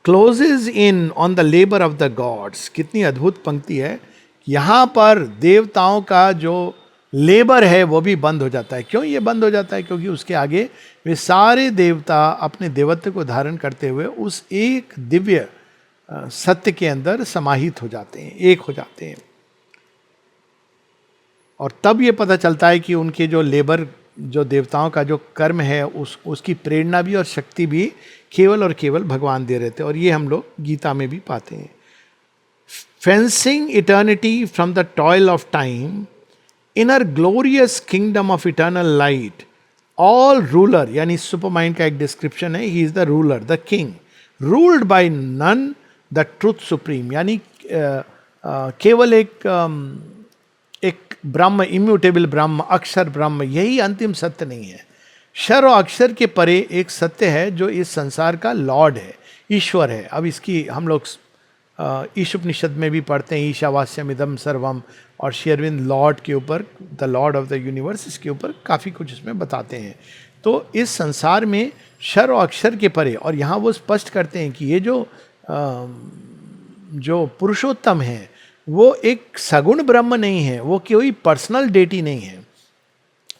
closes in on the labour of the gods. कितनी अद्भुत पंक्ति है। यहाँ पर देवताओं का जो लेबर है वो भी बंद हो जाता है। क्यों ये बंद हो जाता है? क्योंकि उसके आगे वे सारे देवता अपने देवत्व को धारण करते हुए उस एक दिव्य सत्य के अंदर समाहित हो जाते हैं, एक हो जाते हैं। और तब ये पता चलता है कि उनके जो लेबर, जो देवताओं का जो कर्म है, उसकी प्रेरणा भी और शक्ति भी केवल और केवल भगवान दे रहे थे। और ये हम लोग गीता में भी पाते हैं। Fencing eternity from the toil of time, inner glorious kingdom of eternal light, all ruler, यानी सुपर माइंड का एक डिस्क्रिप्शन है, he is the ruler, the king, ruled by none, the truth supreme, यानी केवल एक ब्रह्म, इम्यूटेबल ब्रह्म, अक्षर ब्रह्म, यही अंतिम सत्य नहीं है। क्षर और अक्षर के परे एक सत्य है जो इस संसार का लॉर्ड है, ईश्वर है। अब इसकी हम लोग ईशुपनिषद में भी पढ़ते हैं, ईशावास्यम इदम सर्वम, और श्री अरविंद लॉर्ड के ऊपर, the Lord of the universe, इसके ऊपर काफ़ी कुछ इसमें बताते हैं। तो इस संसार में क्षर और अक्षर के परे, और यहाँ वो स्पष्ट करते हैं कि ये जो पुरुषोत्तम है वो एक सगुण ब्रह्म नहीं है, वो कोई पर्सनल डेटी नहीं है,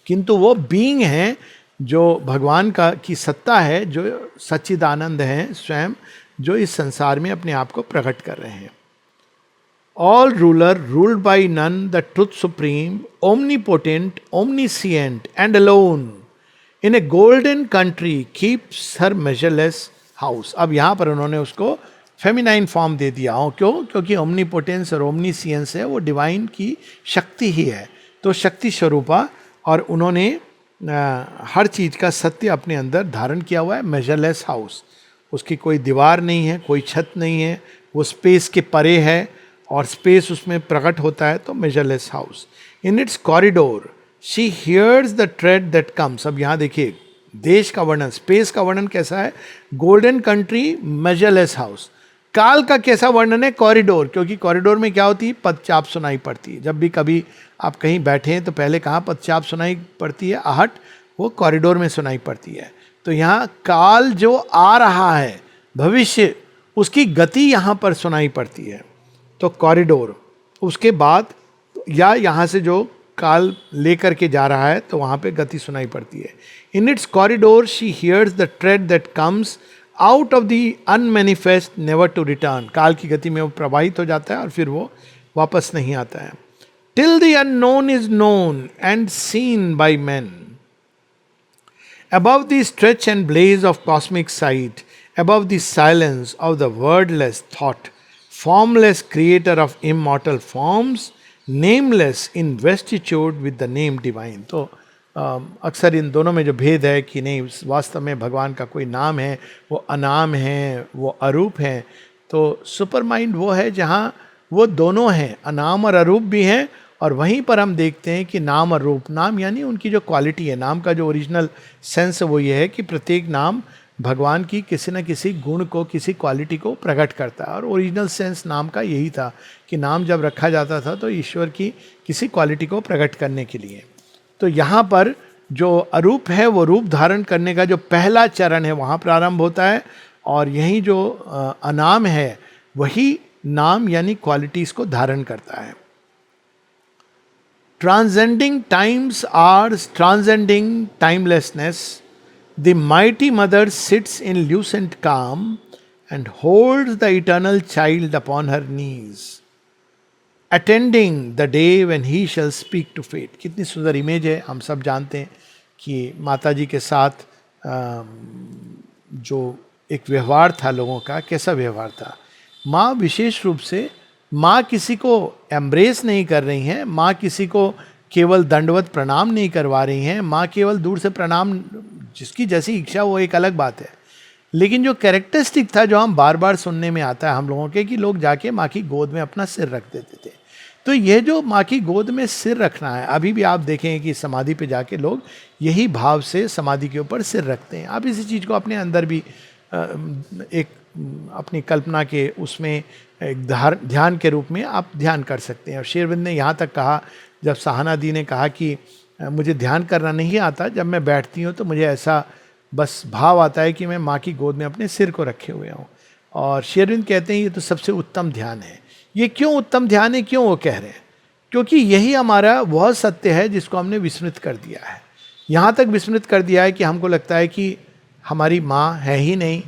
किंतु वो बीइंग है जो भगवान की सत्ता है, जो सच्चिदानंद है स्वयं, जो इस संसार में अपने आप को प्रकट कर रहे हैं। All ruler, ruled by none, the truth supreme, omnipotent, omniscient and alone, in a golden country keeps her measureless house. अब यहाँ पर उन्होंने उसको फेमिनाइन फॉर्म दे दिया हो। क्यों? क्योंकि ओमनीपोटेंस और ओमनीसियंस है वो डिवाइन की शक्ति ही है, तो शक्ति स्वरूपा, और उन्होंने हर चीज़ का सत्य अपने अंदर धारण किया हुआ है। मेजरलेस हाउस, उसकी कोई दीवार नहीं है, कोई छत नहीं है, वो स्पेस के परे है और स्पेस उसमें प्रकट होता है, तो measureless house. In its corridor she hears the tread that comes. अब यहाँ देखिए देश का वर्णन, स्पेस का वर्णन कैसा है। गोल्डन कंट्री, मेजरलेस हाउस, काल का कैसा वर्णन है? कॉरिडोर, क्योंकि कॉरिडोर में क्या होती है? पदचाप सुनाई पड़ती है। जब भी कभी आप कहीं बैठे हैं तो पहले कहाँ पदचाप सुनाई पड़ती है? आहट, वो कॉरिडोर में सुनाई पड़ती है। तो यहाँ काल जो आ रहा है, भविष्य, उसकी गति यहाँ पर सुनाई पड़ती है। तो कॉरिडोर, उसके बाद या यहाँ से जो काल लेकर के जा रहा है तो वहाँ पे गति सुनाई पड़ती है। In its corridor she hears the tread that comes out of the unmanifest never to return. काल की गति में वो प्रवाहित हो जाता है और फिर वो वापस नहीं आता है। Till the unknown is known and seen by man, above the stretch and blaze of cosmic sight, above the silence of the wordless thought, formless creator of immortal forms, nameless in vestitude with the name divine. तो अक्सर इन दोनों में जो भेद है कि नहीं वास्तव में भगवान का कोई नाम है, वो अनाम है, वो अरूप है। तो सुपर माइंड वो है जहाँ वो दोनों हैं, अनाम और अरूप भी हैं, और वहीं पर हम देखते हैं कि नाम और रूप, नाम यानी उनकी जो क्वालिटी है, नाम का जो ओरिजिनल सेंस है वो ये है कि प्रत्येक नाम भगवान की किसी न किसी गुण को, किसी क्वालिटी को प्रकट करता है। और ओरिजिनल सेंस नाम का यही था कि नाम जब रखा जाता था तो ईश्वर की किसी क्वालिटी को प्रकट करने के लिए। तो यहाँ पर जो अरूप है वो रूप धारण करने का जो पहला चरण है वहाँ प्रारंभ होता है, और यही जो अनाम है वही नाम यानी क्वालिटीज़ को धारण करता है। Transcending times hours, transcending timelessness, the mighty mother sits in lucent calm and holds the eternal child upon her knees, attending the day when he shall speak to fate. कितनी सुंदर इमेज है। हम सब जानते हैं कि माता जी के साथ जो एक व्यवहार था लोगों का, कैसा व्यवहार था। माँ विशेष रूप से, माँ किसी को एम्ब्रेस नहीं कर रही हैं, माँ किसी को केवल दंडवत प्रणाम नहीं करवा रही हैं, माँ केवल दूर से प्रणाम, जिसकी जैसी इच्छा वो एक अलग बात है। लेकिन जो कैरेक्टरिस्टिक था जो हम बार बार सुनने में आता है हम लोगों के, कि लोग जाके माँ की गोद में अपना सिर रख देते थे। तो ये जो माँ की गोद में सिर रखना है, अभी भी आप देखेंगे कि समाधि पे जाके लोग यही भाव से समाधि के ऊपर सिर रखते हैं। आप इसी चीज़ को अपने अंदर भी एक अपनी कल्पना के उसमें एक ध्यान के रूप में आप ध्यान कर सकते हैं। और शेर अरविंद ने यहाँ तक कहा, जब सहाना दी ने कहा कि मुझे ध्यान करना नहीं आता, जब मैं बैठती हूँ तो मुझे ऐसा बस भाव आता है कि मैं माँ की गोद में अपने सिर को रखे हुए हूँ। और शेर अरविंद कहते हैं ये तो सबसे उत्तम ध्यान है। ये क्यों उत्तम ध्यान है, क्यों वो कह रहे हैं? क्योंकि यही हमारा वह सत्य है जिसको हमने विस्मृत कर दिया है। यहाँ तक विस्मृत कर दिया है कि हमको लगता है कि हमारी माँ है ही नहीं,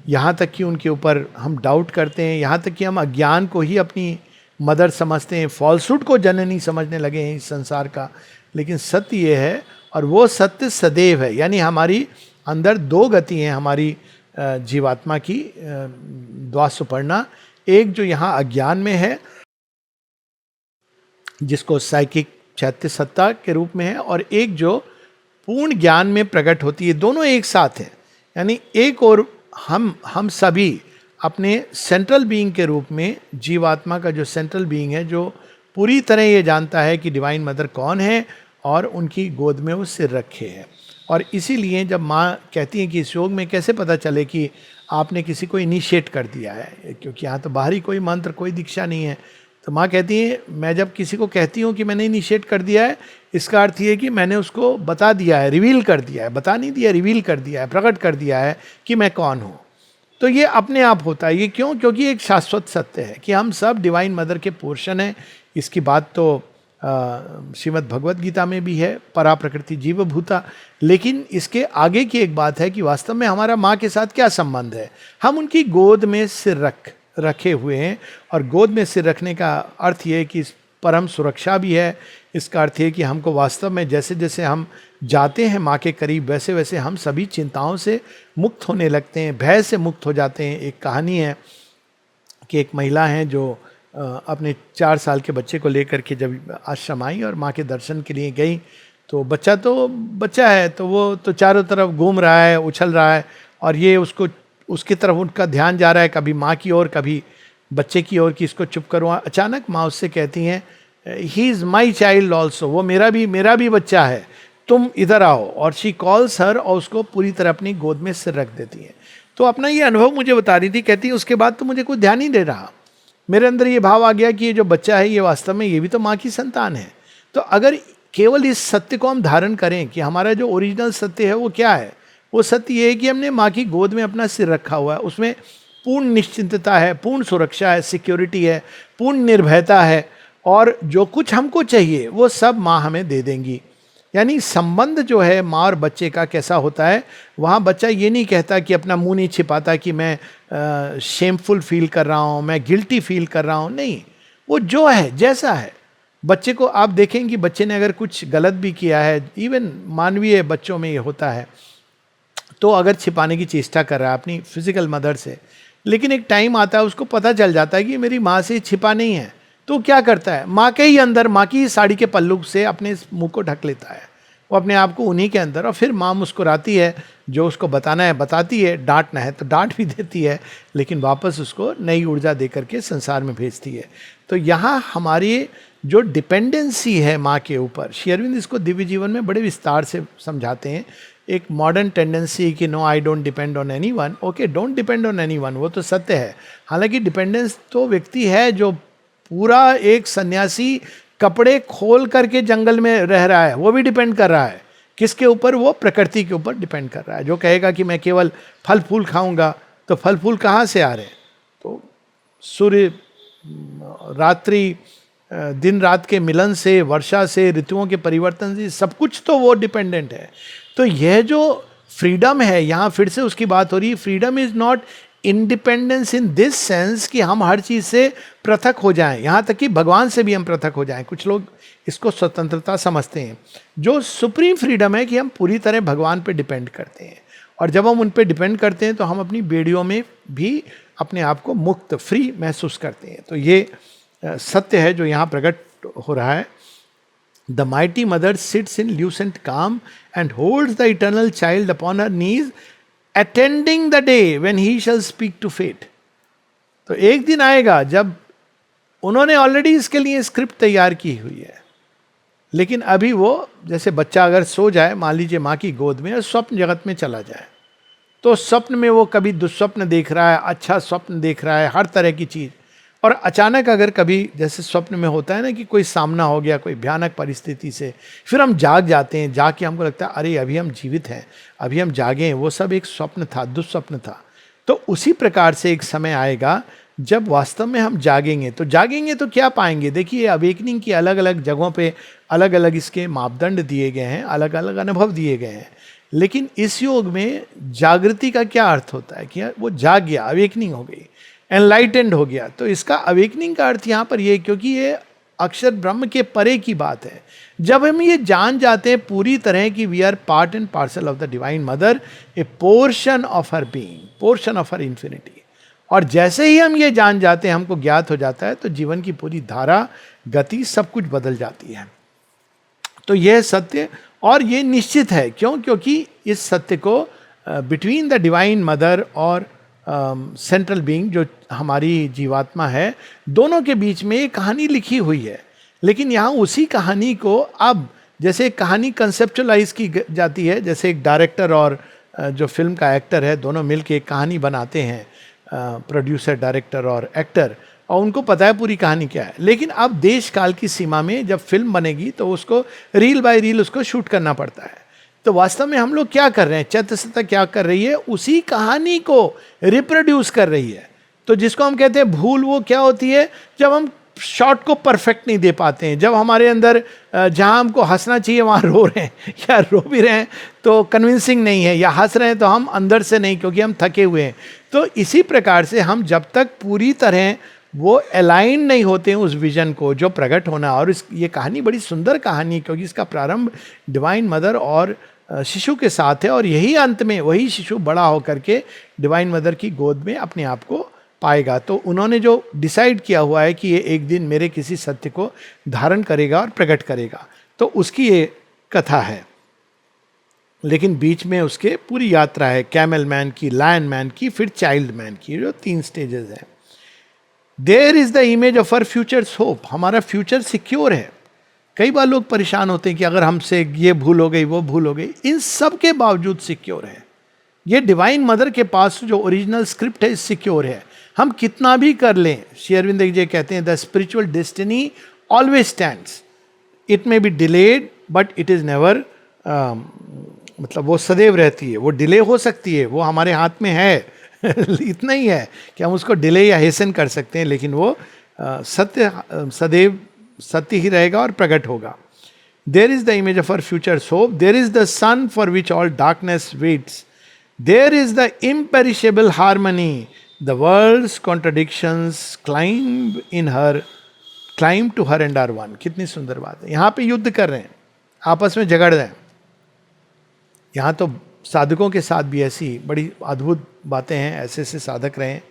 यहाँ तक कि उनके ऊपर हम डाउट करते हैं, यहाँ तक कि हम अज्ञान को ही अपनी मदर समझते हैं, फॉल्सहुड को जननी समझने लगे हैं इस संसार का। लेकिन सत्य ये है, और वो सत्य सदैव है। यानी हमारी अंदर दो गति हैं हमारी जीवात्मा की, द्वासुपर्णा, एक जो यहाँ अज्ञान में है जिसको साइकिक चैत्य सत्ता के रूप में है, और एक जो पूर्ण ज्ञान में प्रकट होती है। दोनों एक साथ है। यानी एक और हम सभी अपने सेंट्रल बीइंग के रूप में, जीवात्मा का जो सेंट्रल बीइंग है, जो पूरी तरह ये जानता है कि डिवाइन मदर कौन है और उनकी गोद में वो सिर रखे है। और इसीलिए जब माँ कहती है कि इस योग में कैसे पता चले कि आपने किसी को इनिशिएट कर दिया है, क्योंकि यहाँ तो बाहरी कोई मंत्र, कोई दीक्षा नहीं है। तो माँ कहती है मैं जब किसी को कहती हूँ कि मैंने इनिशिएट कर दिया है, इसका अर्थ ये है कि मैंने उसको बता दिया है, रिवील कर दिया है, बता नहीं दिया, रिवील कर दिया है, प्रकट कर दिया है कि मैं कौन हूँ। तो ये अपने आप होता है। ये क्यों? क्योंकि एक शाश्वत सत्य है कि हम सब डिवाइन मदर के पोर्शन हैं। इसकी बात तो श्रीमद् भगवद गीता में भी है, परा प्रकृति जीव भूता। लेकिन इसके आगे की एक बात है कि वास्तव में हमारा माँ के साथ क्या संबंध है। हम उनकी गोद में सिर रखे हुए हैं, और गोद में सिर रखने का अर्थ ये है कि परम सुरक्षा भी है। इसका अर्थ है कि हमको वास्तव में जैसे जैसे हम जाते हैं माँ के करीब, वैसे वैसे हम सभी चिंताओं से मुक्त होने लगते हैं, भय से मुक्त हो जाते हैं। एक कहानी है कि एक महिला हैं जो अपने 4 साल के बच्चे को लेकर के जब आश्रम आई और माँ के दर्शन के लिए गई, तो बच्चा है, तो वो तो चारों तरफ घूम रहा है, उछल रहा है, और ये उसकी तरफ उनका ध्यान जा रहा है, कभी माँ की ओर, कभी बच्चे की ओर, कि इसको चुप करो। अचानक माँ उससे कहती हैं, he is my child also, वो मेरा भी बच्चा है, तुम इधर आओ। और शी कॉल्स हर, और उसको पूरी तरह अपनी गोद में सिर रख देती हैं। तो अपना ये अनुभव मुझे बता रही थी, कहती उसके बाद तो मुझे कुछ ध्यान ही नहीं रहा, मेरे अंदर ये भाव आ गया कि ये जो बच्चा है ये वास्तव में ये भी तो माँ की संतान है। तो अगर केवल इस सत्य को हम धारण करें कि हमारा जो ओरिजिनल सत्य है वो क्या है, वो सत्य ये है कि हमने माँ की गोद में अपना सिर रखा हुआ है, उसमें पूर्ण निश्चिंतता है, पूर्ण सुरक्षा है, सिक्योरिटी है, पूर्ण निर्भयता है, और जो कुछ हमको चाहिए वो सब माँ हमें दे देंगी। यानी संबंध जो है माँ और बच्चे का कैसा होता है, वहाँ बच्चा ये नहीं कहता कि अपना मुंह नहीं छिपाता कि मैं शेमफुल फील कर रहा हूँ, मैं गिल्टी फील कर रहा हूँ, नहीं, वो जो है जैसा है। बच्चे को आप देखें कि बच्चे ने अगर कुछ गलत भी किया है, इवन मानवीय बच्चों में ये होता है, तो अगर छिपाने की चेष्टा कर रहा है अपनी फिजिकल मदर से, लेकिन एक टाइम आता है उसको पता चल जाता है कि मेरी माँ से छिपा नहीं है, तो क्या करता है, माँ के ही अंदर, माँ की साड़ी के पल्लू से अपने मुंह को ढक लेता है, वो अपने आप को उन्हीं के अंदर, और फिर माँ मुस्कुराती है, जो उसको बताना है बताती है, डांटना है तो डांट भी देती है, लेकिन वापस उसको नई ऊर्जा दे करके संसार में भेजती है। तो यहाँ हमारी जो डिपेंडेंसी है माँ के ऊपर, श्री अरविंद इसको दिव्य जीवन में बड़े विस्तार से समझाते हैं। एक मॉडर्न टेंडेंसी कि no I don't depend on anyone, okay, don't depend on anyone, वो तो सत्य है। हालांकि डिपेंडेंस तो व्यक्ति है जो पूरा एक सन्यासी कपड़े खोल करके जंगल में रह रहा है, वो भी डिपेंड कर रहा है किसके ऊपर, वो प्रकृति के ऊपर डिपेंड कर रहा है। जो कहेगा कि मैं केवल फल फूल खाऊंगा, तो फल फूल कहाँ से आ रहे हैं, तो सूर्य, रात्रि, दिन रात के मिलन से, वर्षा से, ऋतुओं के परिवर्तन से, सब कुछ तो वो डिपेंडेंट है। तो यह जो फ्रीडम है, यहाँ फिर से उसकी बात हो रही है, freedom is not independence in this sense कि हम हर चीज से पृथक हो जाएं, यहाँ तक कि भगवान से भी हम पृथक हो जाएं। कुछ लोग इसको स्वतंत्रता समझते हैं। जो सुप्रीम फ्रीडम है कि हम पूरी तरह भगवान पे डिपेंड करते हैं, और जब हम उन पे डिपेंड करते हैं तो हम अपनी बेड़ियों में भी अपने आप को मुक्त, फ्री महसूस करते हैं। तो ये सत्य है जो यहाँ प्रकट हो रहा है। The mighty mother sits in lucent calm and holds the eternal child upon her knees, attending the day when he shall speak to fate. तो एक दिन आएगा जब उन्होंने ऑलरेडी इसके लिए स्क्रिप्ट तैयार की हुई है, लेकिन अभी वो, जैसे बच्चा अगर सो जाए मान लीजिए माँ की गोद में, स्वप्न जगत में चला जाए, तो स्वप्न में वो कभी दुस्वप्न देख रहा है, अच्छा स्वप्न देख रहा है, हर तरह की चीज, और अचानक अगर कभी जैसे स्वप्न में होता है ना कि कोई सामना हो गया कोई भयानक परिस्थिति से, फिर हम जाग जाते हैं, जाग के हमको लगता है अरे अभी हम जीवित हैं, अभी हम जागे हैं, वो सब एक स्वप्न था, दुस्वप्न था। तो उसी प्रकार से एक समय आएगा जब वास्तव में हम जागेंगे। तो जागेंगे तो क्या पाएंगे, देखिए अवेकनिंग की अलग अलग जगहों पे अलग अलग इसके मापदंड दिए गए हैं, अलग अलग अनुभव दिए गए हैं। लेकिन इस योग में जागृति का क्या अर्थ होता है कि वो जाग गया, अवेकनिंग हो गई, एनलाइटेंड हो गया। तो इसका अवेकनिंग का अर्थ यहाँ पर ये, क्योंकि ये अक्षर ब्रह्म के परे की बात है, जब हम ये जान जाते हैं पूरी तरह कि we are part and parcel of the divine mother, a portion of her being, portion of her infinity. और जैसे ही हम ये जान जाते हैं, हमको ज्ञात हो जाता है, तो जीवन की पूरी धारा, गति, सब कुछ बदल जाती है। तो यह सत्य, और ये निश्चित है, क्यों, क्योंकि इस सत्य को बिटवीन द डिवाइन मदर और सेंट्रल बीइंग जो हमारी जीवात्मा है, दोनों के बीच में एक कहानी लिखी हुई है। लेकिन यहाँ उसी कहानी को अब जैसे कहानी कंसेप्चुअलाइज की जाती है, जैसे एक डायरेक्टर और जो फिल्म का एक्टर है, दोनों मिलकर एक कहानी बनाते हैं, प्रोड्यूसर, डायरेक्टर और एक्टर, और उनको पता है पूरी कहानी क्या है। लेकिन अब देश काल की सीमा में जब फिल्म बनेगी तो उसको रील बाय रील उसको शूट करना पड़ता है। तो वास्तव में हम लोग क्या कर रहे हैं, चैत्य सत्ता क्या कर रही है, उसी कहानी को रिप्रोड्यूस कर रही है। तो जिसको हम कहते हैं भूल, वो क्या होती है, जब हम शॉट को परफेक्ट नहीं दे पाते हैं, जब हमारे अंदर जहां हमको हंसना चाहिए वहां रो रहे हैं, या रो भी रहे हैं तो कन्विंसिंग नहीं है, या हंस रहे हैं तो हम अंदर से नहीं क्योंकि हम थके हुए हैं। तो इसी प्रकार से हम जब तक पूरी तरह वो अलाइन नहीं होते हैं उस विजन को जो प्रकट होना, और ये कहानी बड़ी सुंदर कहानी, क्योंकि इसका प्रारंभ डिवाइन मदर और शिशु के साथ है, और यही अंत में वही शिशु बड़ा होकर के डिवाइन मदर की गोद में अपने आप को पाएगा। तो उन्होंने जो डिसाइड किया हुआ है कि ये एक दिन मेरे किसी सत्य को धारण करेगा और प्रकट करेगा, तो उसकी ये कथा है। लेकिन बीच में उसके पूरी यात्रा है, कैमल मैन की, लायन मैन की, फिर चाइल्ड मैन की, जो 3 स्टेजेस हैं। There is the image of our future's hope, हमारा फ्यूचर सिक्योर है। कई बार लोग परेशान होते हैं कि अगर हमसे ये भूल हो गई, वो भूल हो गई, इन सब के बावजूद सिक्योर है। ये डिवाइन मदर के पास जो ओरिजिनल स्क्रिप्ट है सिक्योर है. हम कितना भी कर लें, श्री अरविंद जी कहते हैं the spiritual destiny always stands. It may be delayed but it is never, मतलब वो सदैव रहती है. वो डिले हो सकती है, वो हमारे हाथ में है. इतना ही है कि हम उसको डिले या हेसन कर सकते हैं, लेकिन वो सत्य सदैव सत्य ही रहेगा और प्रकट होगा. There is the image of our future hope, there is the sun for which all darkness waits, there is the imperishable harmony, the world's contradictions climb to her and are one. कितनी सुंदर बात है. यहाँ पे युद्ध कर रहे हैं, आपस में झगड़ रहे हैं. यहाँ तो साधकों के साथ भी ऐसी बड़ी अद्भुत बातें हैं. ऐसे ऐसे साधक रहे हैं,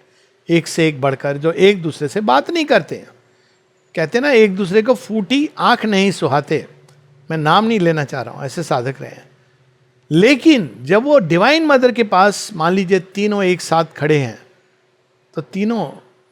एक से एक बढ़कर, जो एक दूसरे से बात नहीं करते हैं. कहते ना, एक दूसरे को फूटी आंख नहीं सुहाते. मैं नाम नहीं लेना चाह रहा हूँ, ऐसे साधक रहे हैं. लेकिन जब वो डिवाइन मदर के पास मान लीजिए तीनों एक साथ खड़े हैं, तो तीनों,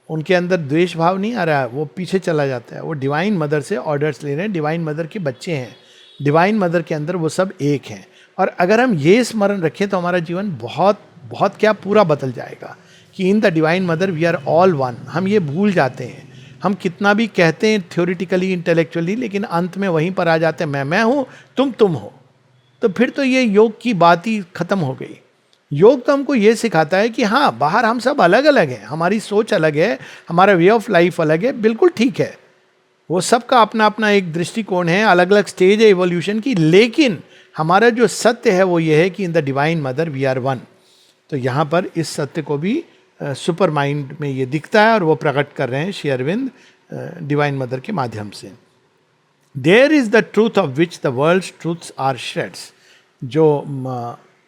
उनके अंदर द्वेष भाव नहीं आ रहा है, वो पीछे चला जाता है. वो डिवाइन मदर से ऑर्डर्स ले रहे हैं, डिवाइन मदर के बच्चे हैं, डिवाइन मदर के अंदर वो सब एक हैं. और अगर हम ये स्मरण रखें तो हमारा जीवन बहुत बहुत क्या पूरा बदल जाएगा कि in the divine mother we are all one. हम ये भूल जाते हैं. हम कितना भी कहते हैं थ्योरेटिकली, इंटेलेक्चुअली, लेकिन अंत में वहीं पर आ जाते हैं, मैं हूँ, तुम हो. तो फिर तो ये योग की बात ही खत्म हो गई. योग तो हमको ये सिखाता है कि हाँ, बाहर हम सब अलग अलग हैं, हमारी सोच अलग है, हमारा वे ऑफ लाइफ अलग है, बिल्कुल ठीक है. वो सबका अपना अपना एक दृष्टिकोण है, अलग अलग स्टेज है इवोल्यूशन की. लेकिन हमारा जो सत्य है वो ये है कि in the divine mother we are one. तो यहाँ पर इस सत्य को भी सुपर माइंड में ये दिखता है, और वो प्रकट कर रहे हैं श्री अरविंद डिवाइन मदर के माध्यम से. There is the truth of which the world's truths are shreds. जो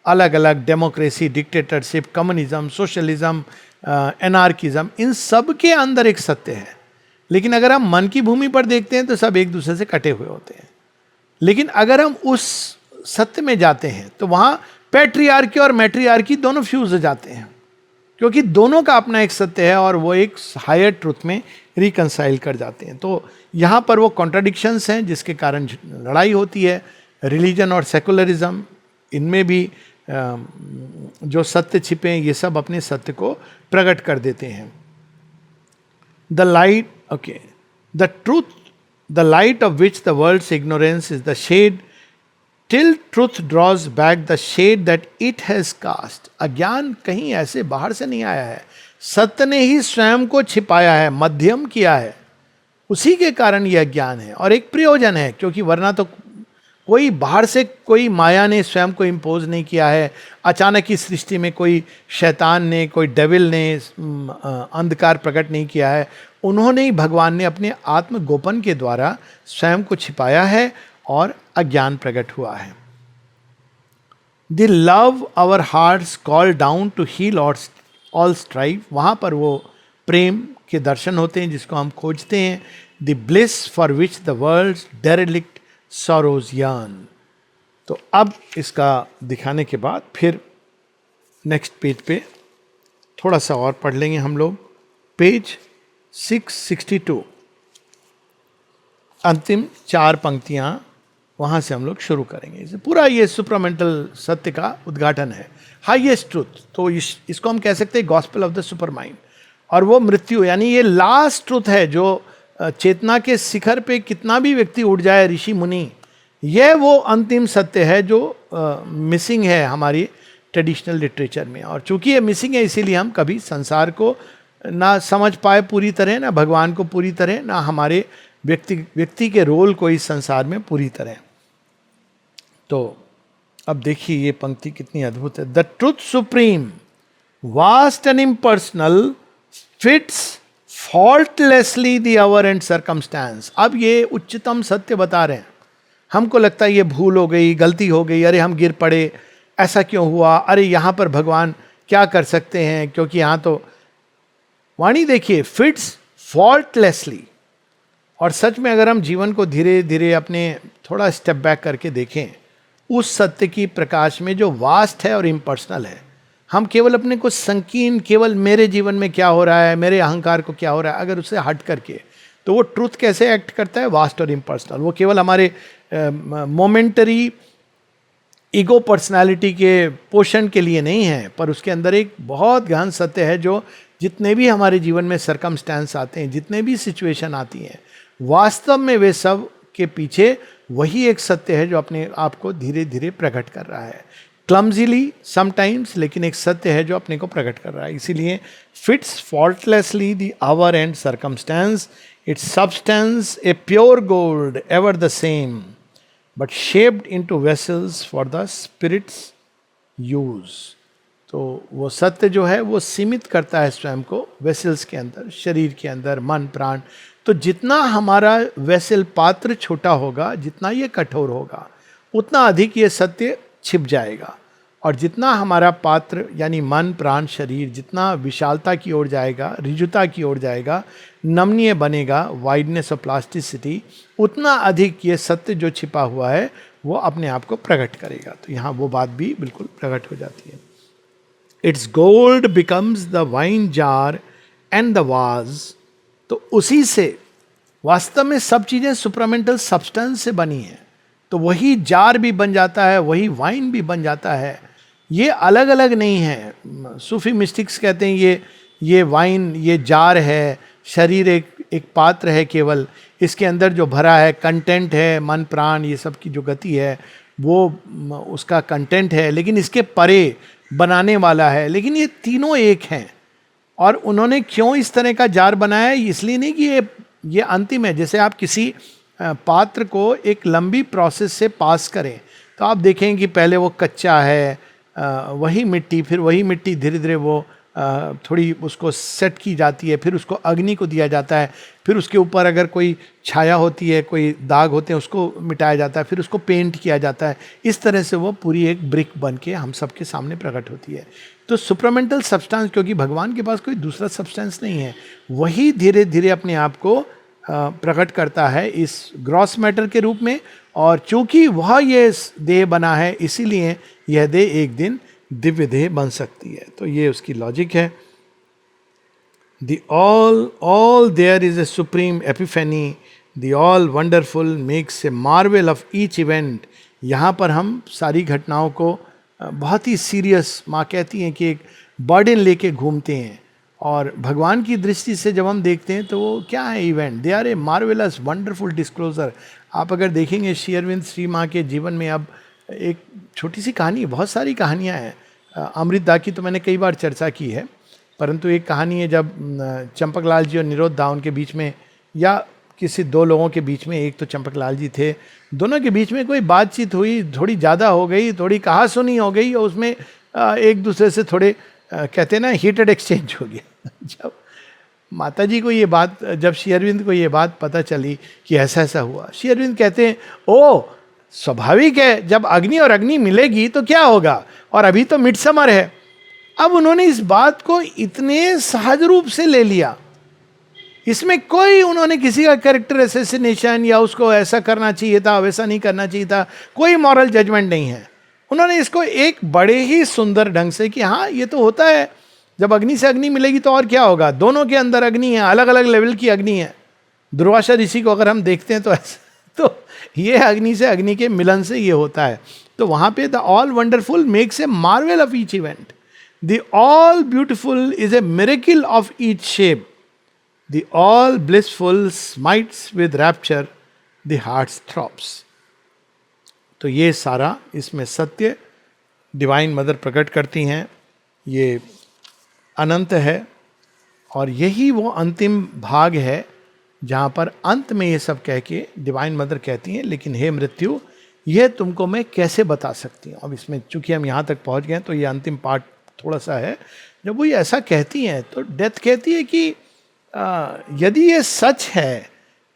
अलग अलग democracy, dictatorship, communism, socialism, anarchism, इन सब के अंदर एक सत्य है. लेकिन अगर हम मन की भूमि पर देखते हैं तो सब एक दूसरे से कटे हुए होते हैं. लेकिन अगर हम उस सत्य में जाते हैं तो वहाँ पैट्रियार्की और मैट्रियार्की दोनों फ्यूज हो जाते हैं, क्योंकि दोनों का अपना एक सत्य है और वो एक हायर ट्रुथ में रिकंसाइल कर जाते हैं. तो यहाँ पर वो कॉन्ट्राडिक्शंस हैं जिसके कारण लड़ाई होती है. रिलीजन और सेकुलरिज्म, इनमें भी जो सत्य छिपे हैं, ये सब अपने सत्य को प्रकट कर देते हैं. The light, okay, the truth, the light of which the world's ignorance is the shade till truth draws back the shade that it has cast. अज्ञान कहीं ऐसे बाहर से नहीं आया है, सत्य ने ही स्वयं को छिपाया है, मध्यम किया है. उसी के कारण यह अज्ञान है और एक प्रयोजन है, क्योंकि वरना तो कोई बाहर से कोई माया ने स्वयं को इम्पोज नहीं किया है. अचानक ही सृष्टि में कोई शैतान ने, कोई डेविल ने अंधकार प्रकट नहीं किया है. उन्होंने ही, भगवान ने अपने आत्मगोपन के द्वारा स्वयं को छिपाया है और अज्ञान प्रकट हुआ है. The love our hearts call down to heal all strife. वहाँ पर वो प्रेम के दर्शन होते हैं जिसको हम खोजते हैं. The bliss for which the world's derelict sorrows yearn. तो अब इसका दिखाने के बाद फिर नेक्स्ट पेज पे थोड़ा सा और पढ़ लेंगे हम लोग. पेज 662, अंतिम 4 पंक्तियां, वहां से हम लोग शुरू करेंगे. इसे पूरा ये सुपरामेंटल सत्य का उद्घाटन है, हाईएस्ट ट्रूथ. तो इसको हम कह सकते हैं gospel of the super mind. और वो मृत्यु, यानी ये लास्ट ट्रूथ है जो चेतना के शिखर पे कितना भी व्यक्ति उठ जाए, ऋषि मुनि, यह वो अंतिम सत्य है जो मिसिंग है हमारी ट्रेडिशनल लिटरेचर में. और चूंकि ये मिसिंग है, इसीलिए हम कभी संसार को ना समझ पाए पूरी तरह, ना भगवान को पूरी तरह, ना हमारे व्यक्ति के रोल को इस संसार में पूरी तरह. तो अब देखिए ये पंक्ति कितनी अद्भुत है. The truth supreme, vast and impersonal, fits faultlessly the hour and circumstance. अब ये उच्चतम सत्य बता रहे हैं. हमको लगता है ये भूल हो गई, गलती हो गई, अरे हम गिर पड़े, ऐसा क्यों हुआ, अरे यहाँ पर भगवान क्या कर सकते हैं, क्योंकि यहाँ तो वाणी देखिए, फिट्स फॉल्टलेसली. और सच में अगर हम जीवन को धीरे धीरे अपने थोड़ा स्टेप बैक करके देखें, उस सत्य की प्रकाश में जो वास्ट है और इम्पर्सनल है, हम केवल अपने को संकीर्ण, केवल मेरे जीवन में क्या हो रहा है, मेरे अहंकार को क्या हो रहा है, अगर उससे हट करके, तो वो ट्रूथ कैसे एक्ट करता है, वास्ट और इम्पर्सनल. वो केवल हमारे मोमेंटरी ईगो पर्सनालिटी के पोषण के लिए नहीं है, पर उसके अंदर एक बहुत गहन सत्य है जो जितने भी हमारे जीवन में सरकमस्टेंस आते हैं, जितने भी सिचुएशन आती हैं, वास्तव में वे सब के पीछे वही एक सत्य है जो अपने आप को धीरे धीरे प्रकट कर रहा है, क्लमजीली समटाइम्स, लेकिन एक सत्य है जो अपने को प्रकट कर रहा है. इसीलिए fits faultlessly the hour and circumstance, its substance a pure gold ever the same but shaped into vessels for the spirit's use. तो वो सत्य जो है वो सीमित करता है स्वयं को वेसल्स के अंदर, शरीर के अंदर, मन प्राण. तो जितना हमारा वेसल पात्र छोटा होगा, जितना ये कठोर होगा, उतना अधिक ये सत्य छिप जाएगा. और जितना हमारा पात्र यानी मन प्राण शरीर जितना विशालता की ओर जाएगा, रिजुता की ओर जाएगा, नमनीय बनेगा, वाइडनेस ऑफ प्लास्टिसिटी, उतना अधिक ये सत्य जो छिपा हुआ है वो अपने आप को प्रकट करेगा. तो यहाँ वो बात भी बिल्कुल प्रकट हो जाती है. It's gold becomes the wine jar and the was. तो उसी से वास्तव में सब चीज़ें सुपरामेंटल सब्सटेंस से बनी हैं. तो वही जार भी बन जाता है, वही वाइन भी बन जाता है. ये अलग अलग नहीं है. सूफी मिस्टिक्स कहते हैं ये वाइन ये जार है, शरीर एक पात्र है केवल, इसके अंदर जो भरा है कंटेंट है, मन प्राण ये सब की जो गति है वो उसका कंटेंट है, लेकिन इसके परे बनाने वाला है. लेकिन ये तीनों एक हैं. और उन्होंने क्यों इस तरह का जार बनाया है? इसलिए नहीं कि ये अंतिम है. जैसे आप किसी पात्र को एक लंबी प्रोसेस से पास करें तो आप देखेंगे कि पहले वो कच्चा है, वही मिट्टी, फिर वही मिट्टी धीरे धीरे वो थोड़ी उसको सेट की जाती है, फिर उसको अग्नि को दिया जाता है, फिर उसके ऊपर अगर कोई छाया होती है, कोई दाग होते हैं, उसको मिटाया जाता है, फिर उसको पेंट किया जाता है. इस तरह से वो पूरी एक ब्रिक बन के हम सबके सामने प्रकट होती है. तो सुपरामेंटल सब्सटेंस, क्योंकि भगवान के पास कोई दूसरा सब्सटेंस नहीं है, वही धीरे धीरे अपने आप को प्रकट करता है इस ग्रॉस मैटर के रूप में. और चूंकि वह ये देह बना है, इसीलिए यह देह एक दिन दिव्य देह बन सकती है. तो ये उसकी लॉजिक है. The all there is a supreme epiphany, the all wonderful makes a marvel of each event. यहाँ पर हम सारी घटनाओं को बहुत ही सीरियस, माँ कहती हैं कि एक बर्डन लेके घूमते हैं. और भगवान की दृष्टि से जब हम देखते हैं तो वो क्या है event, they are a marvellous wonderful disclosure. आप अगर देखेंगे श्री अरविंद श्री माँ के जीवन में, अब एक छोटी सी कहानी, बहुत सारी कहानियाँ हैं. अमृतदा की तो मैंने कई बार चर्चा की है, परंतु एक कहानी है जब चंपकलाल जी और निरोधदा उनके बीच में, या किसी दो लोगों के बीच में, एक तो चंपकलाल जी थे, दोनों के बीच में कोई बातचीत हुई, थोड़ी ज़्यादा हो गई, थोड़ी कहा सुनी हो गई, और उसमें एक दूसरे से थोड़े कहते हैं ना हीटेड एक्सचेंज हो गया. जब माता जी को ये बात, जब श्री अरविंद को ये बात पता चली कि ऐसा ऐसा हुआ, श्री अरविंद कहते हैं ओ स्वाभाविक है, जब अग्नि और अग्नि मिलेगी तो क्या होगा, और अभी तो मिडसमर है. अब उन्होंने इस बात को इतने सहज रूप से ले लिया, इसमें कोई उन्होंने किसी का कैरेक्टर असैसिनेशन या उसको ऐसा करना चाहिए था वैसा नहीं करना चाहिए था, कोई मॉरल जजमेंट नहीं है. उन्होंने इसको एक बड़े ही सुंदर ढंग से कि हाँ ये तो होता है, जब अग्नि से अग्नि मिलेगी तो और क्या होगा, दोनों के अंदर अग्नि है, अलग अलग लेवल की अग्नि है. दुर्वासा ऋषि को अगर हम देखते हैं तो ऐसा, तो ये अग्नि से अग्नि के मिलन से ये होता है. तो वहाँ पे the all wonderful makes a marvel of each event, the all beautiful is a miracle of each shape, the all blissful smites with rapture the hearts throbs. तो ये सारा इसमें सत्य डिवाइन मदर प्रकट करती हैं. ये अनंत है और यही वो अंतिम भाग है जहाँ पर अंत में ये सब कह के डिवाइन मदर कहती हैं, लेकिन हे मृत्यु, यह तुमको मैं कैसे बता सकती हूँ. अब इसमें चूंकि हम यहाँ तक पहुँच गए तो ये अंतिम पार्ट थोड़ा सा है. जब वो ये ऐसा कहती हैं तो डेथ कहती है कि यदि ये सच है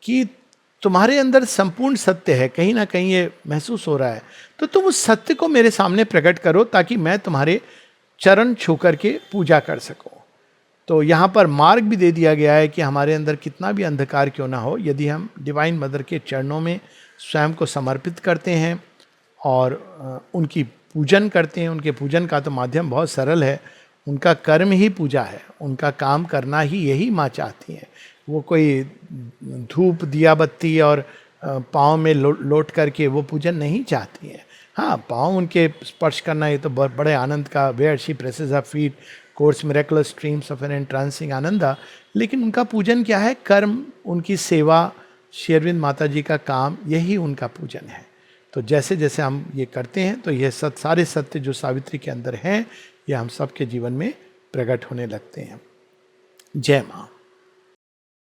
कि तुम्हारे अंदर संपूर्ण सत्य है, कहीं ना कहीं ये महसूस हो रहा है, तो तुम उस सत्य को मेरे सामने प्रकट करो ताकि मैं तुम्हारे चरण छू करके पूजा कर सकूं. तो यहाँ पर मार्ग भी दे दिया गया है कि हमारे अंदर कितना भी अंधकार क्यों ना हो, यदि हम डिवाइन मदर के चरणों में स्वयं को समर्पित करते हैं और उनकी पूजन करते हैं. उनके पूजन का तो माध्यम बहुत सरल है, उनका कर्म ही पूजा है, उनका काम करना ही यही माँ चाहती हैं. वो कोई धूप दिया बत्ती और पाँव में लोट करके वो पूजन नहीं चाहती हैं. हाँ, पाँव उनके स्पर्श करना ये तो बहुत बड़े आनंद का, where she presses her feet course miraculous streams of an entrancing ananda. लेकिन उनका पूजन क्या है? कर्म, उनकी सेवा, श्री अरविंद माता जी का काम, यही उनका पूजन है। तो जैसे जैसे हम ये करते हैं तो ये सारे सत्य जो सावित्री के अंदर हैं, ये हम सबके जीवन में प्रकट होने लगते हैं। जय माँ।